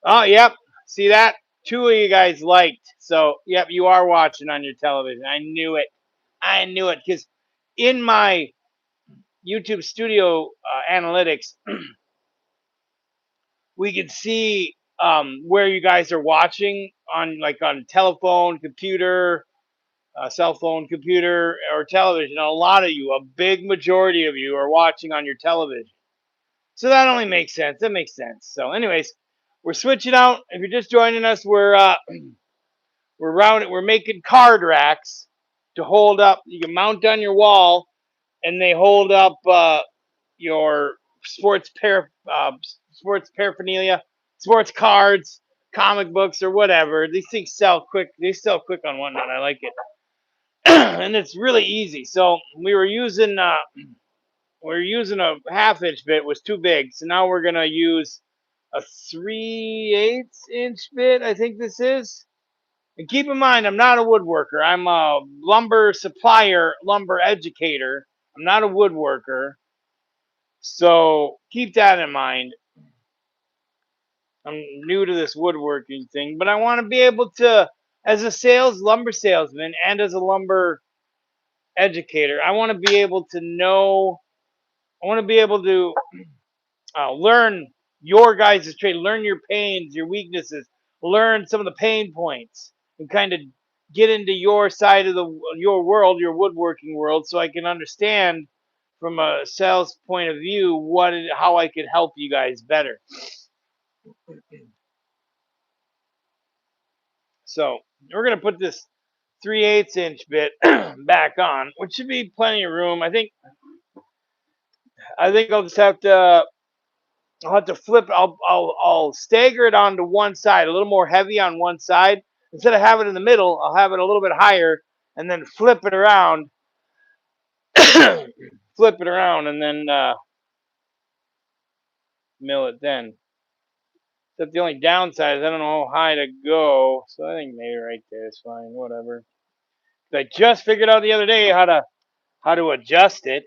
Oh, yep. See that? 2 of you guys liked. So, yep, you are watching on your television. I knew it. I knew it because in my YouTube Studio analytics, we can see where you guys are watching on telephone, computer, cell phone, computer, or television. A lot of you, a big majority of you, are watching on your television. So that only makes sense. That makes sense. So, anyways, we're switching out. If you're just joining us, we're making card racks to hold up. You can mount on your wall, and they hold up your sports paraphernalia, sports cards, comic books, or whatever. These things sell quick. They sell quick on Whatnot. I like it, and it's really easy. So we were using a half-inch bit, was too big, so now we're gonna use a 3/8 inch bit. I think this is. And keep in mind, I'm not a woodworker. I'm a lumber supplier, lumber educator. I'm not a woodworker. So keep that in mind. I'm new to this woodworking thing, but I want to be able to, as a lumber salesman and as a lumber educator, I want to be able to know, I want to be able to learn your guys' trade, learn your pains, your weaknesses, learn some of the pain points, and kind of get into your side of your world, your woodworking world, so I can understand from a sales point of view how I could help you guys better. So we're gonna put this 3/8 inch bit back on, which should be plenty of room. I think I'll just have to. I'll have to flip. I'll stagger it onto one side, a little more heavy on one side. Instead of having it in the middle, I'll have it a little bit higher, and then flip it around, and then mill it. Then that's the only downside is I don't know how high to go. So I think maybe right there is fine. Whatever. I just figured out the other day how to adjust it.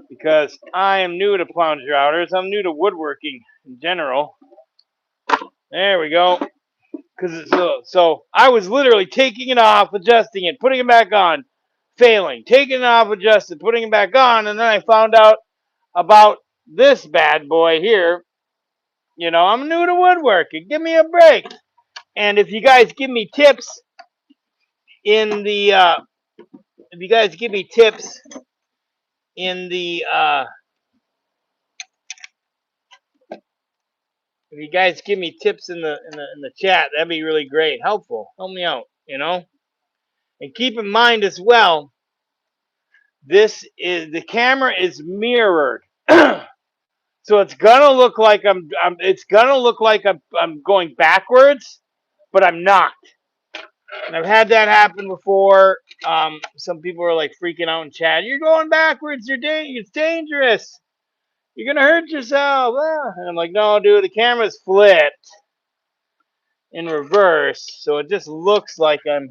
Because I am new to plunge routers. I'm new to woodworking in general. There we go. So I was literally taking it off, adjusting it, putting it back on, failing, taking it off, adjusted, putting it back on, and then I found out about this bad boy here. You know, I'm new to woodworking. Give me a break. And if you guys give me tips in the if you guys give me tips in the if you guys give me tips in the chat, that'd be really great, helpful. Help me out, you know. And keep in mind as well, the camera is mirrored, so it's gonna look like it's gonna look like I'm going backwards, but I'm not. And I've had that happen before. Some people are like freaking out in chat. You're going backwards. It's dangerous. You're gonna hurt yourself. Ah. And I'm like, no, dude. The camera's flipped in reverse, so it just looks like I'm.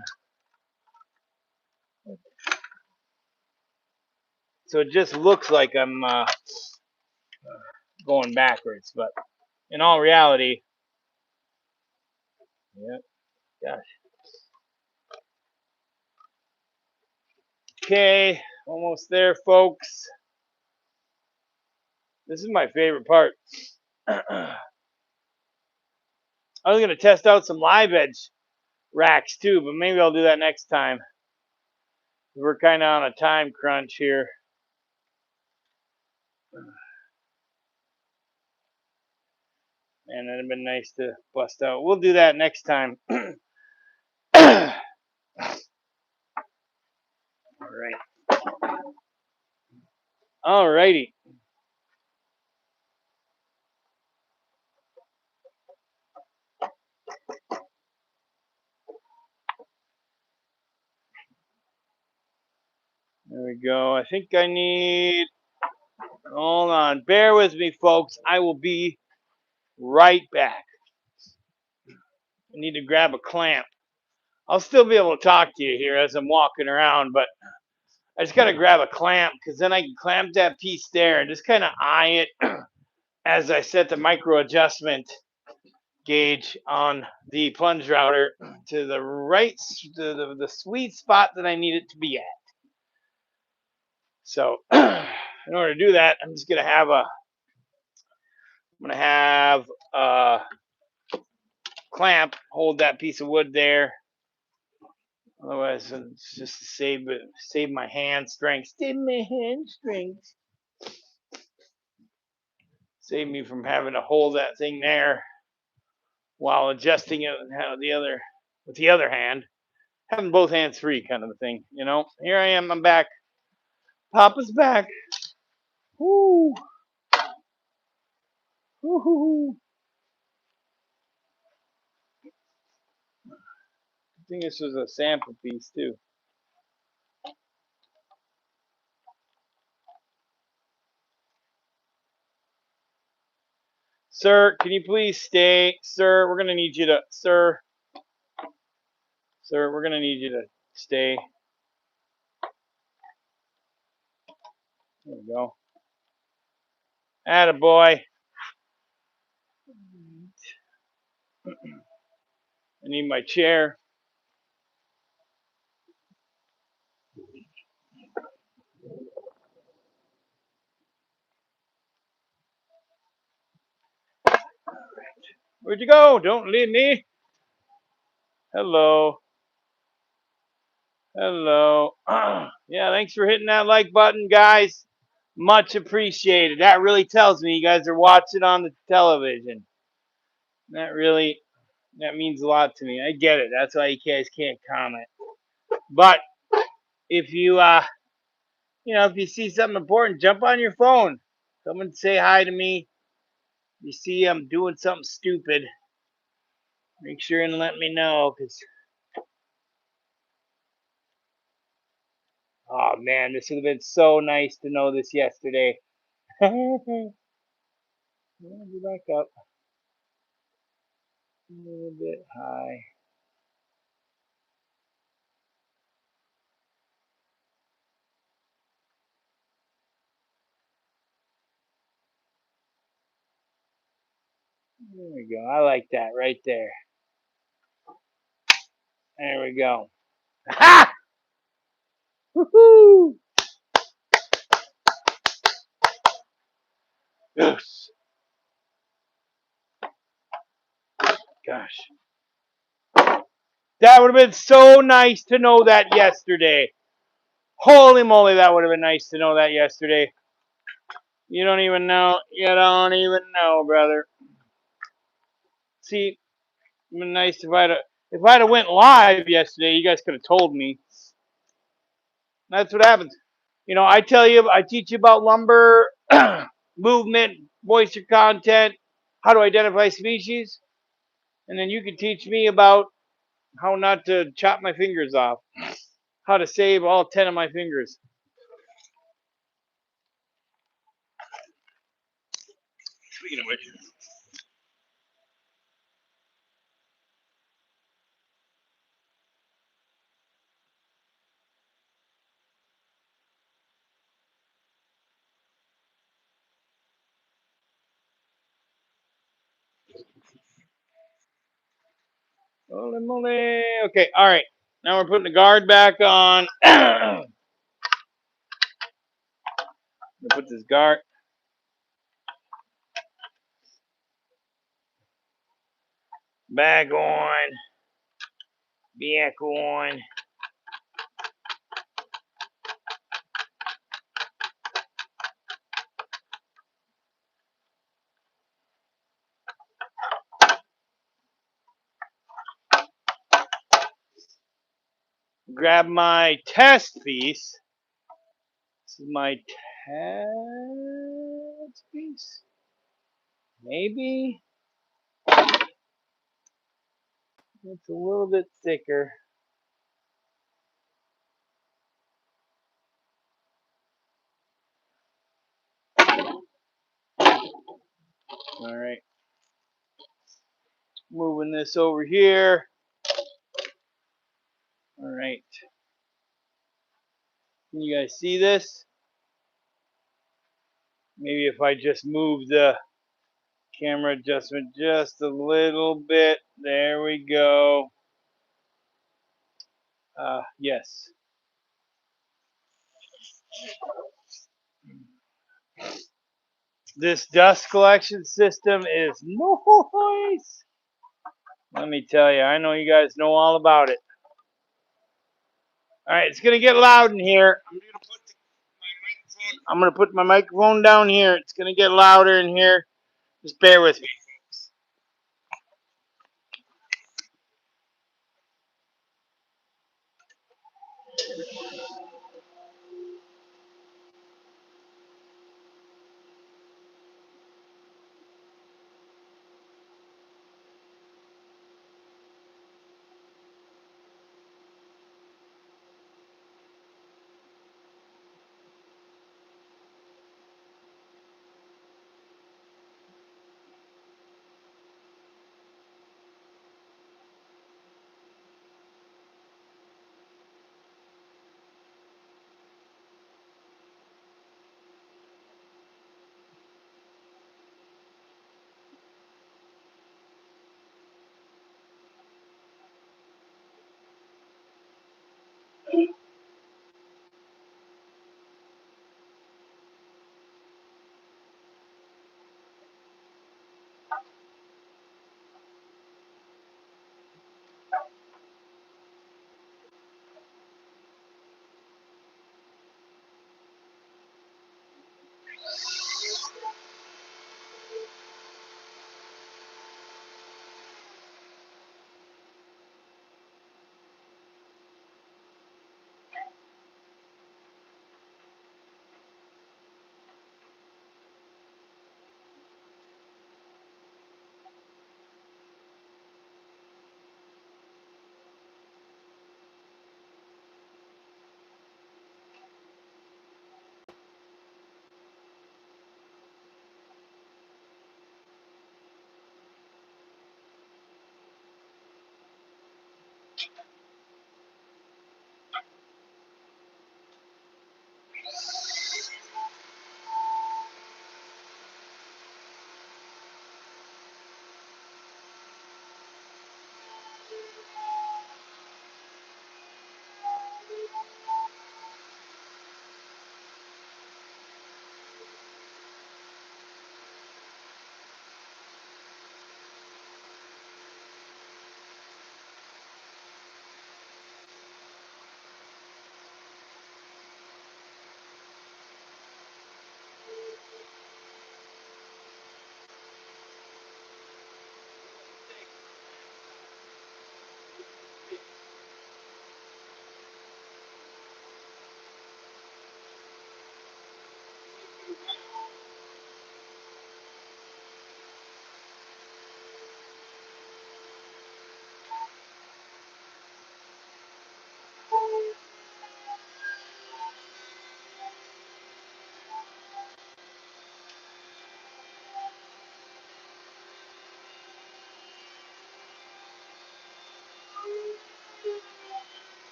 So it just looks like I'm going backwards, but in all reality, yeah, gosh. Okay, almost there, folks. This is my favorite part. I was gonna test out some live edge racks too, but maybe I'll do that next time. We're kind of on a time crunch here. And it'd have been nice to bust out. We'll do that next time. All right. All righty. There we go. I think I need. Hold on. Bear with me, folks. I will be right back. I need to grab a clamp. I'll still be able to talk to you here as I'm walking around, but I just got to grab a clamp because then I can clamp that piece there and just kind of eye it as I set the micro adjustment gauge on the plunge router to the right, the sweet spot that I need it to be at. So in order to do that, I'm just going to have a clamp hold that piece of wood there. Otherwise, it's just to save my hand strength. Save my hand strength. Save me from having to hold that thing there while adjusting it with the other hand. Having both hands free kind of a thing, you know. Here I am, I'm back. Papa's back. Woo. Woo-hoo-hoo. I think this was a sample piece too. Sir, can you please stay? Sir, we're gonna need you to Sir, we're gonna need you to stay. There we go. Attaboy. I need my chair. Where'd you go? Don't leave me. Hello. Hello. Yeah, thanks for hitting that like button, guys. Much appreciated. That really tells me you guys are watching on the television. That means a lot to me. I get it. That's why you guys can't comment. But if you if you see something important, jump on your phone. Come and say hi to me. You see I'm doing something stupid, make sure and let me know, because oh man, this would have been so nice to know this yesterday. Get back up a little bit high. There we go. I like that right there. There we go. Ha! Woohoo! Yes. Gosh. That would have been so nice to know that yesterday. Holy moly, that would have been nice to know that yesterday. You don't even know. You don't even know, brother. See, it would have been nice if I'd have went live yesterday. You guys could have told me. That's what happens. I tell you, I teach you about lumber, movement, moisture content, how to identify species, and then you can teach me about how not to chop my fingers off, how to save all 10 of my fingers. Speaking of which, holy moly. Okay, all right. Now we're putting the guard back on. I'm gonna put this guard back on. Back on. Grab my test piece. This is my test piece. Maybe it's a little bit thicker. All right. Moving this over here. All right. Can you guys see this? Maybe if I just move the camera adjustment just a little bit. There we go. Yes. This dust collection system is nice. Let me tell you, I know you guys know all about it. All right, it's gonna get loud in here. I'm gonna put my microphone down here. It's gonna get louder in here. Just bear with me.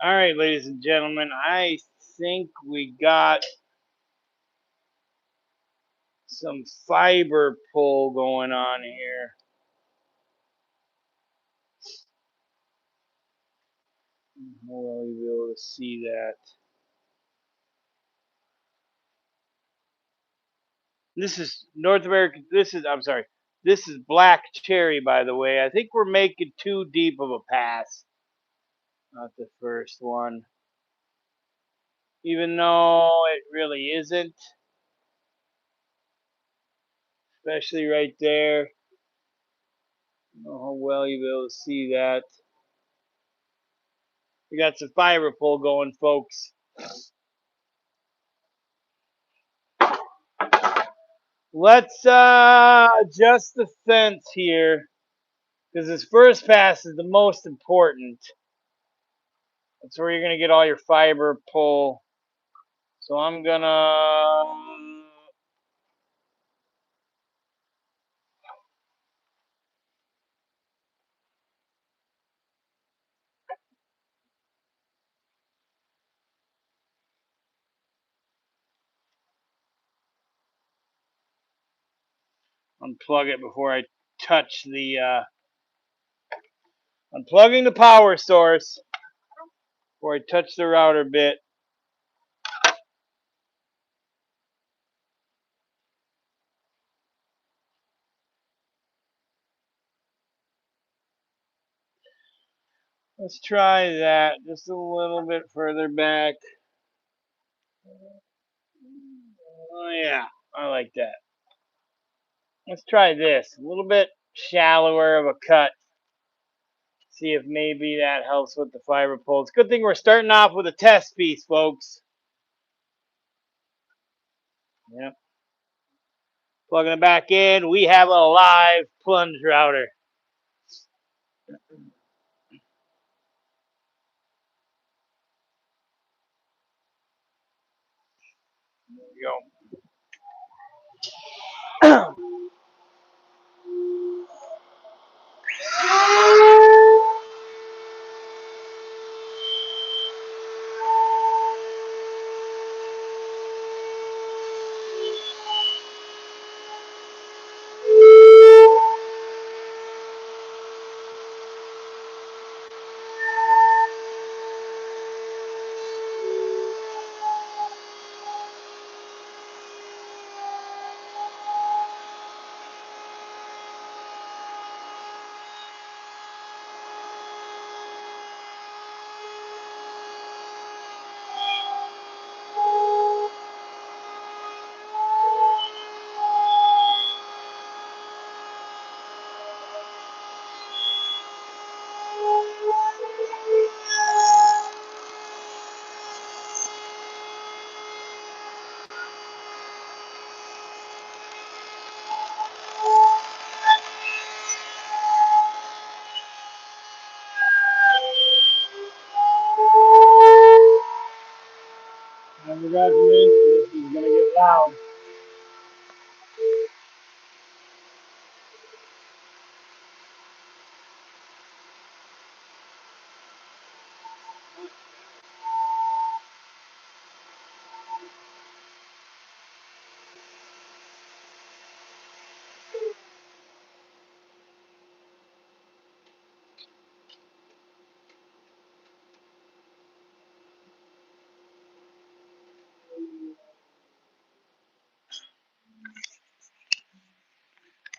All right, ladies and gentlemen, I think we got some fiber pull going on here. How will you be able to see that? This is North American. I'm sorry. This is black cherry, by the way. I think we're making too deep of a pass. Not the first one. Even though it really isn't. Especially right there. I don't know how well you'll be able to see that. We got some fiber pull going, folks. Let's adjust the fence here, because this first pass is the most important. That's where you're going to get all your fiber pull. So I'm going to unplug it before I touch the unplugging the power source before I touch the router bit. Let's try that just a little bit further back. Oh yeah, I like that. Let's try this. A little bit shallower of a cut. See if maybe that helps with the fiber pull. It's a good thing we're starting off with a test piece, folks. Yep. Plugging it back in. We have a live plunge router. There we go.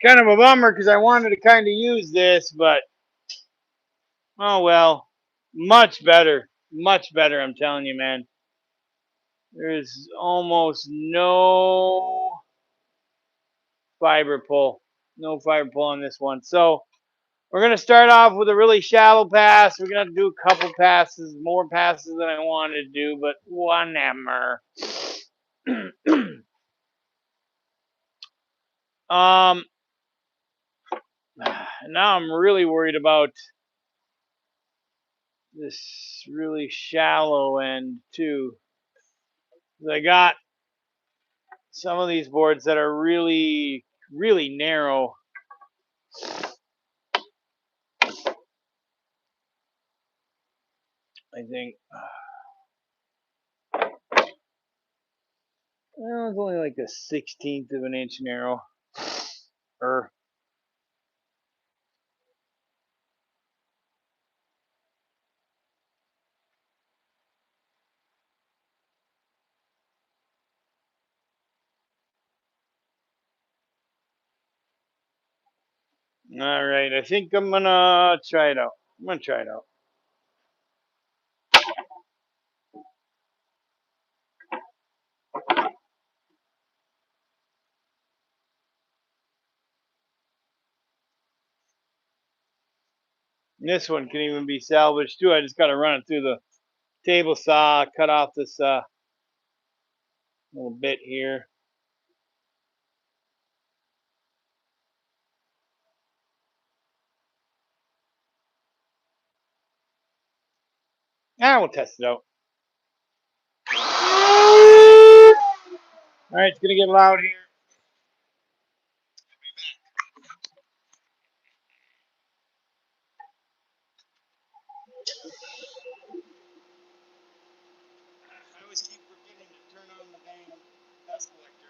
Kind of a bummer because I wanted to kind of use this, but oh well. Much better. Much better, I'm telling you, man. There's almost no fiber pull. No fiber pull on this one. So we're going to start off with a really shallow pass. We're going to do a couple passes, more passes than I wanted to do, but whatever. um, now I'm really worried about this really shallow end too. I got some of these boards that are really, really narrow. I think. Well, it's only like a 16th of an inch narrow. Or all right, I think I'm gonna try it out. I'm gonna try it out. And this one can even be salvaged too. I just gotta run it through the table saw, cut off this little bit here. We'll test it out. All right, it's gonna get loud here. I always keep forgetting to turn on the dang dust collector.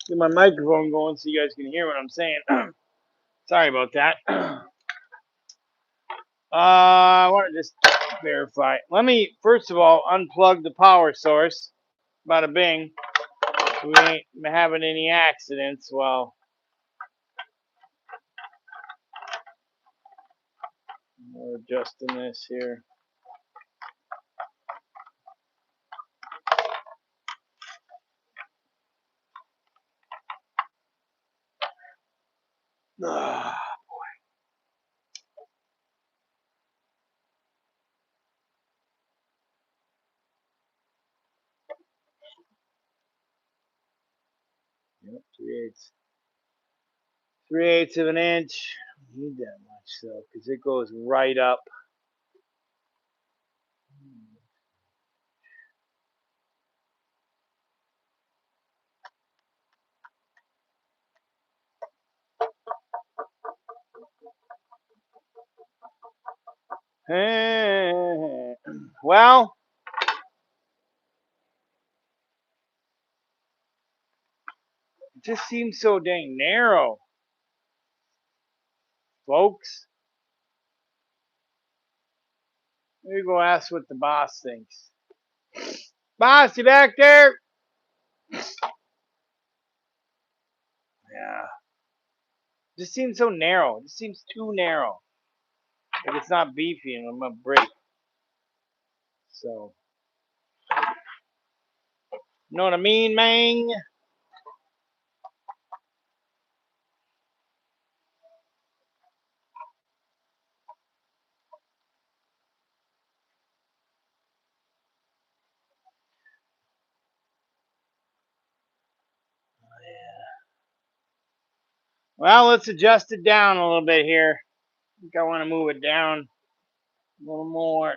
Get my microphone going so you guys can hear what I'm saying. Sorry about that. I want to just verify. Let me, first of all, unplug the power source. Bada bing. We ain't having any accidents while we're adjusting this here. Ah, yep, 3/8. 3/8 of an inch. I need that much though, because it goes right up. Well, it just seems so dang narrow, folks. Maybe go ask what the boss thinks. Boss, you back there? Yeah. It just seems so narrow. It just seems too narrow. Like it's not beefy and I'm gonna break. So, you know what I mean, man? Well, let's adjust it down a little bit here. I think I want to move it down a little more.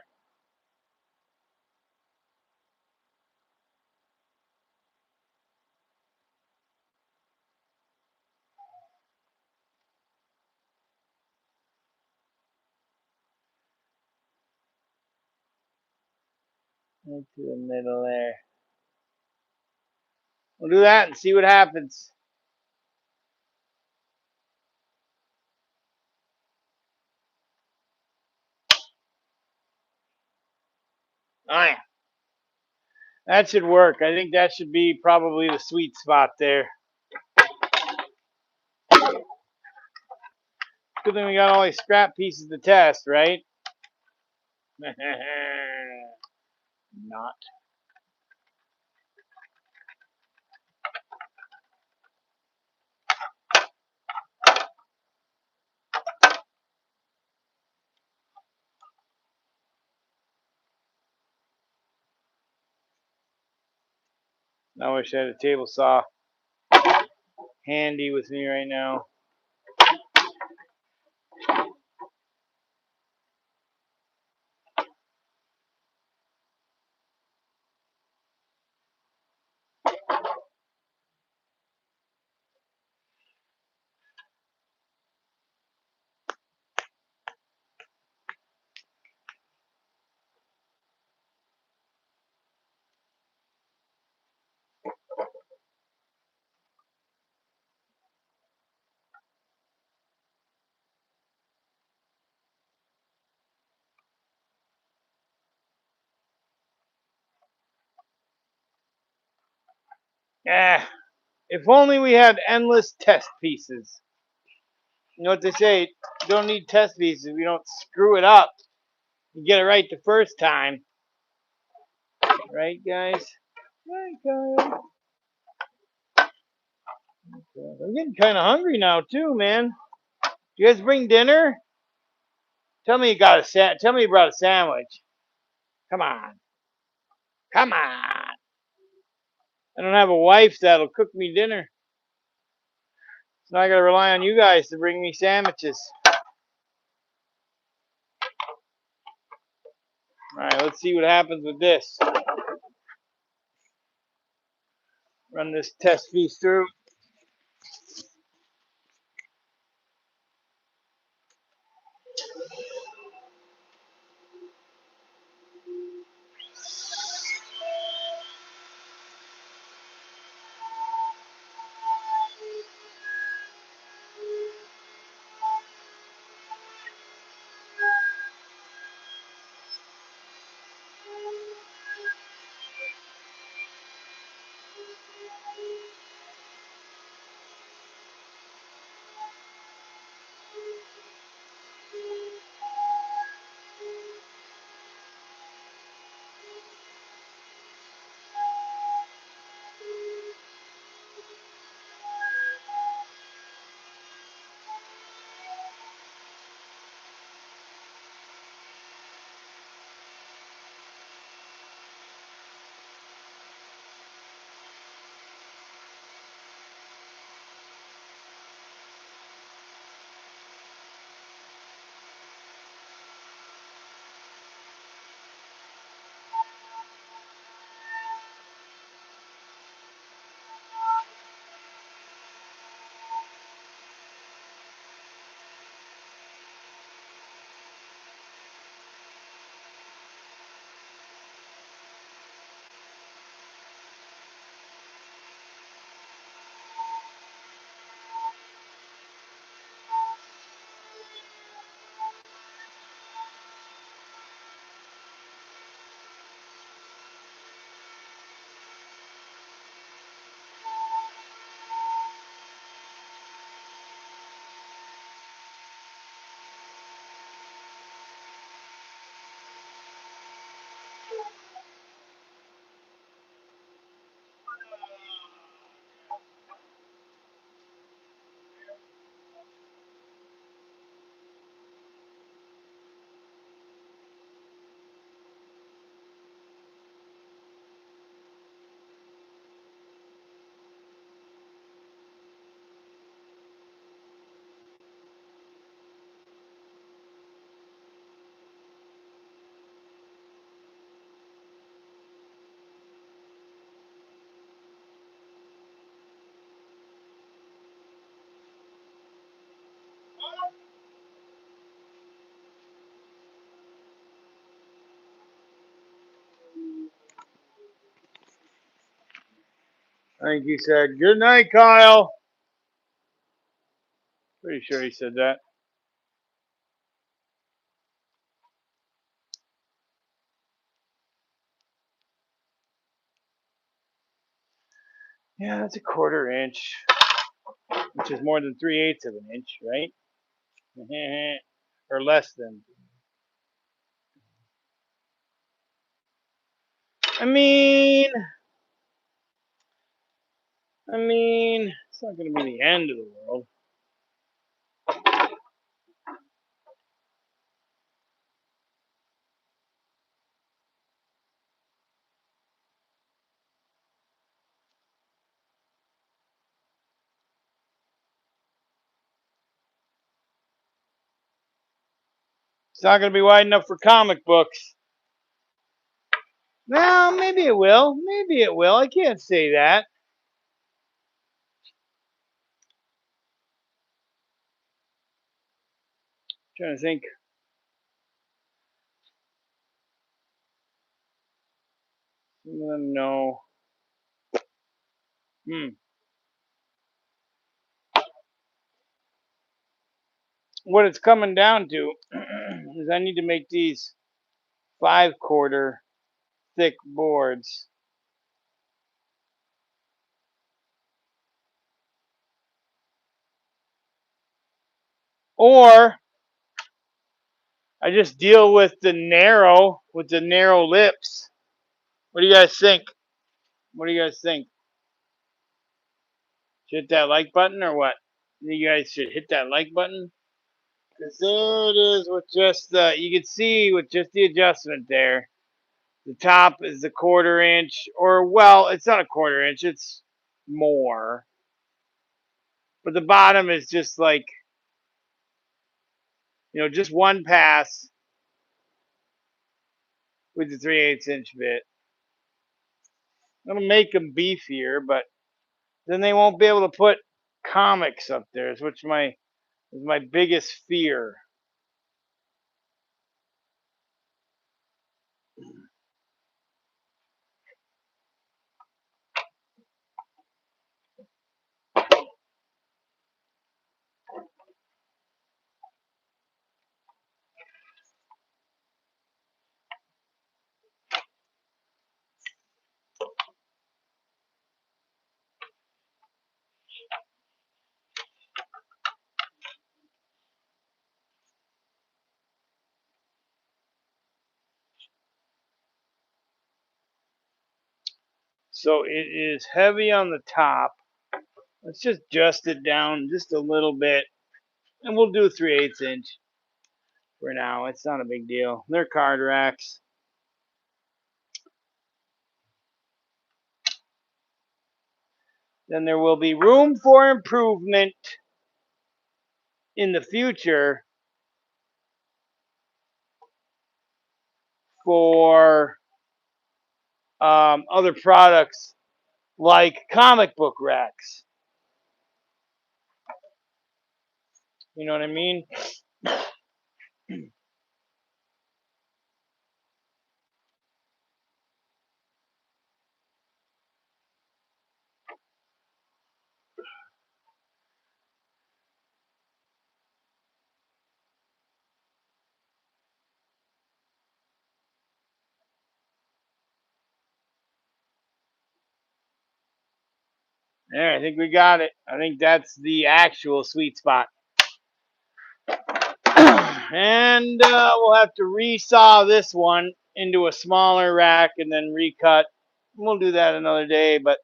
Into the middle there. We'll do that and see what happens. Alright. That should work. I think that should be probably the sweet spot there. Good thing we got all these scrap pieces to test, right? Not. I wish I had a table saw handy with me right now. Ah, if only we had endless test pieces. You know what they say? You don't need test pieces if you don't screw it up. You get it right the first time. Right, guys? Right, guys? I'm getting kind of hungry now, too, man. You guys bring dinner? Tell me you got a Tell me you brought a sandwich. Come on. Come on. I don't have a wife that'll cook me dinner. So I gotta rely on you guys to bring me sandwiches. Alright, let's see what happens with this. Run this test piece through. I think he said, "Good night, Kyle." Pretty sure he said that. Yeah, that's a 1/4 inch, which is more than 3/8 of an inch, right? Or less than. I mean, it's not going to be the end of the world. It's not going to be wide enough for comic books. Well, maybe it will. Maybe it will. I can't say that. I'm trying to think. No. What it's coming down to is I need to make these 5/4 thick boards. Or I just deal with the narrow lips. What do you guys think? What do you guys think? Should hit that like button or what? You guys should hit that like button. Because there it is with just the, you can see with just the adjustment there. The top is the 1/4 inch, or well, it's not a 1/4 inch, it's more. But the bottom is just like, just one pass with the 3/8 inch bit. It'll make them beefier, but then they won't be able to put comics up there, which is my biggest fear. So it is heavy on the top. Let's just adjust it down just a little bit, and we'll do 3/8 inch for now. It's not a big deal. They're card racks. Then there will be room for improvement in the future for other products like comic book racks. You know what I mean? There, I think we got it. I think that's the actual sweet spot. And we'll have to resaw this one into a smaller rack and then recut. We'll do that another day, but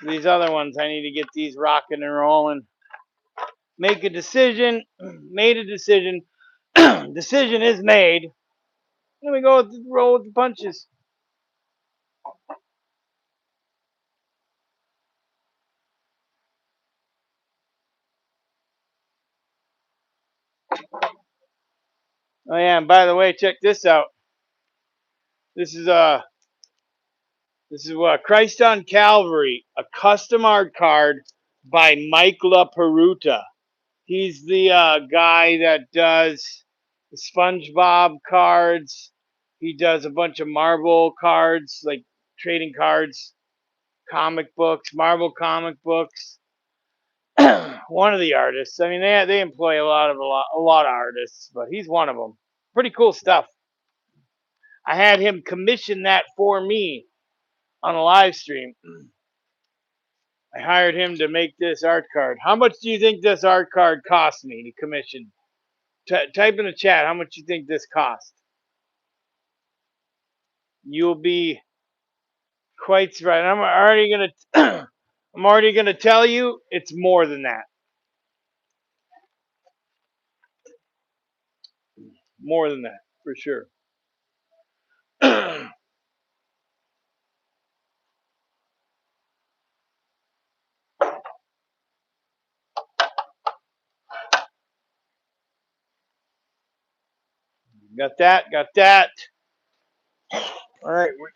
these other ones, I need to get these rocking and rolling. Make a decision. Made a decision. Decision is made. Then we go roll with the punches. Oh yeah, and by the way, check this out. This is Christ on Calvary, a custom art card by Mike LaPeruta. He's the guy that does the SpongeBob cards. He does a bunch of Marvel cards, like trading cards, comic books, Marvel comic books. One of the artists. I mean, they employ a lot of artists, but he's one of them. Pretty cool stuff. I had him commission that for me on a live stream. I hired him to make this art card. How much do you think this art card cost me to commission? Type in the chat how much you think this cost. You'll be quite right. I'm already gonna tell you it's more than that. More than that, for sure. Got that, got that. All right, we're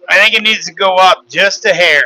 I think it needs to go up just a hair.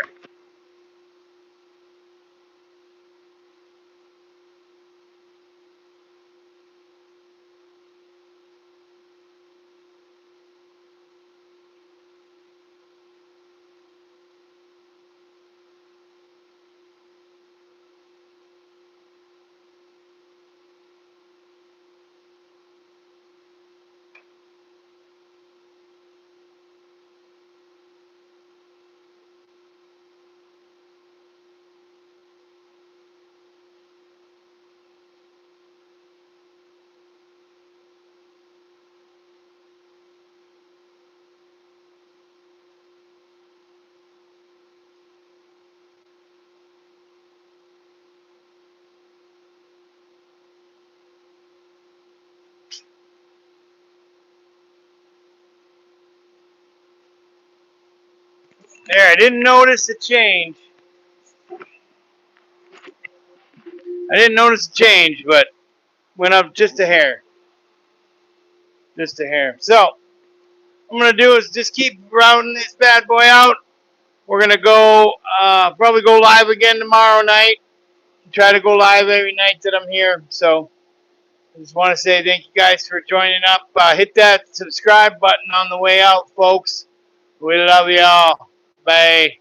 There, I didn't notice the change. I didn't notice the change, but went up just a hair. Just a hair. So, what I'm going to do is just keep routing this bad boy out. We're going to go, probably go live again tomorrow night. Try to go live every night that I'm here. So, I just want to say thank you guys for joining up. Hit that subscribe button on the way out, folks. We love y'all. Bye.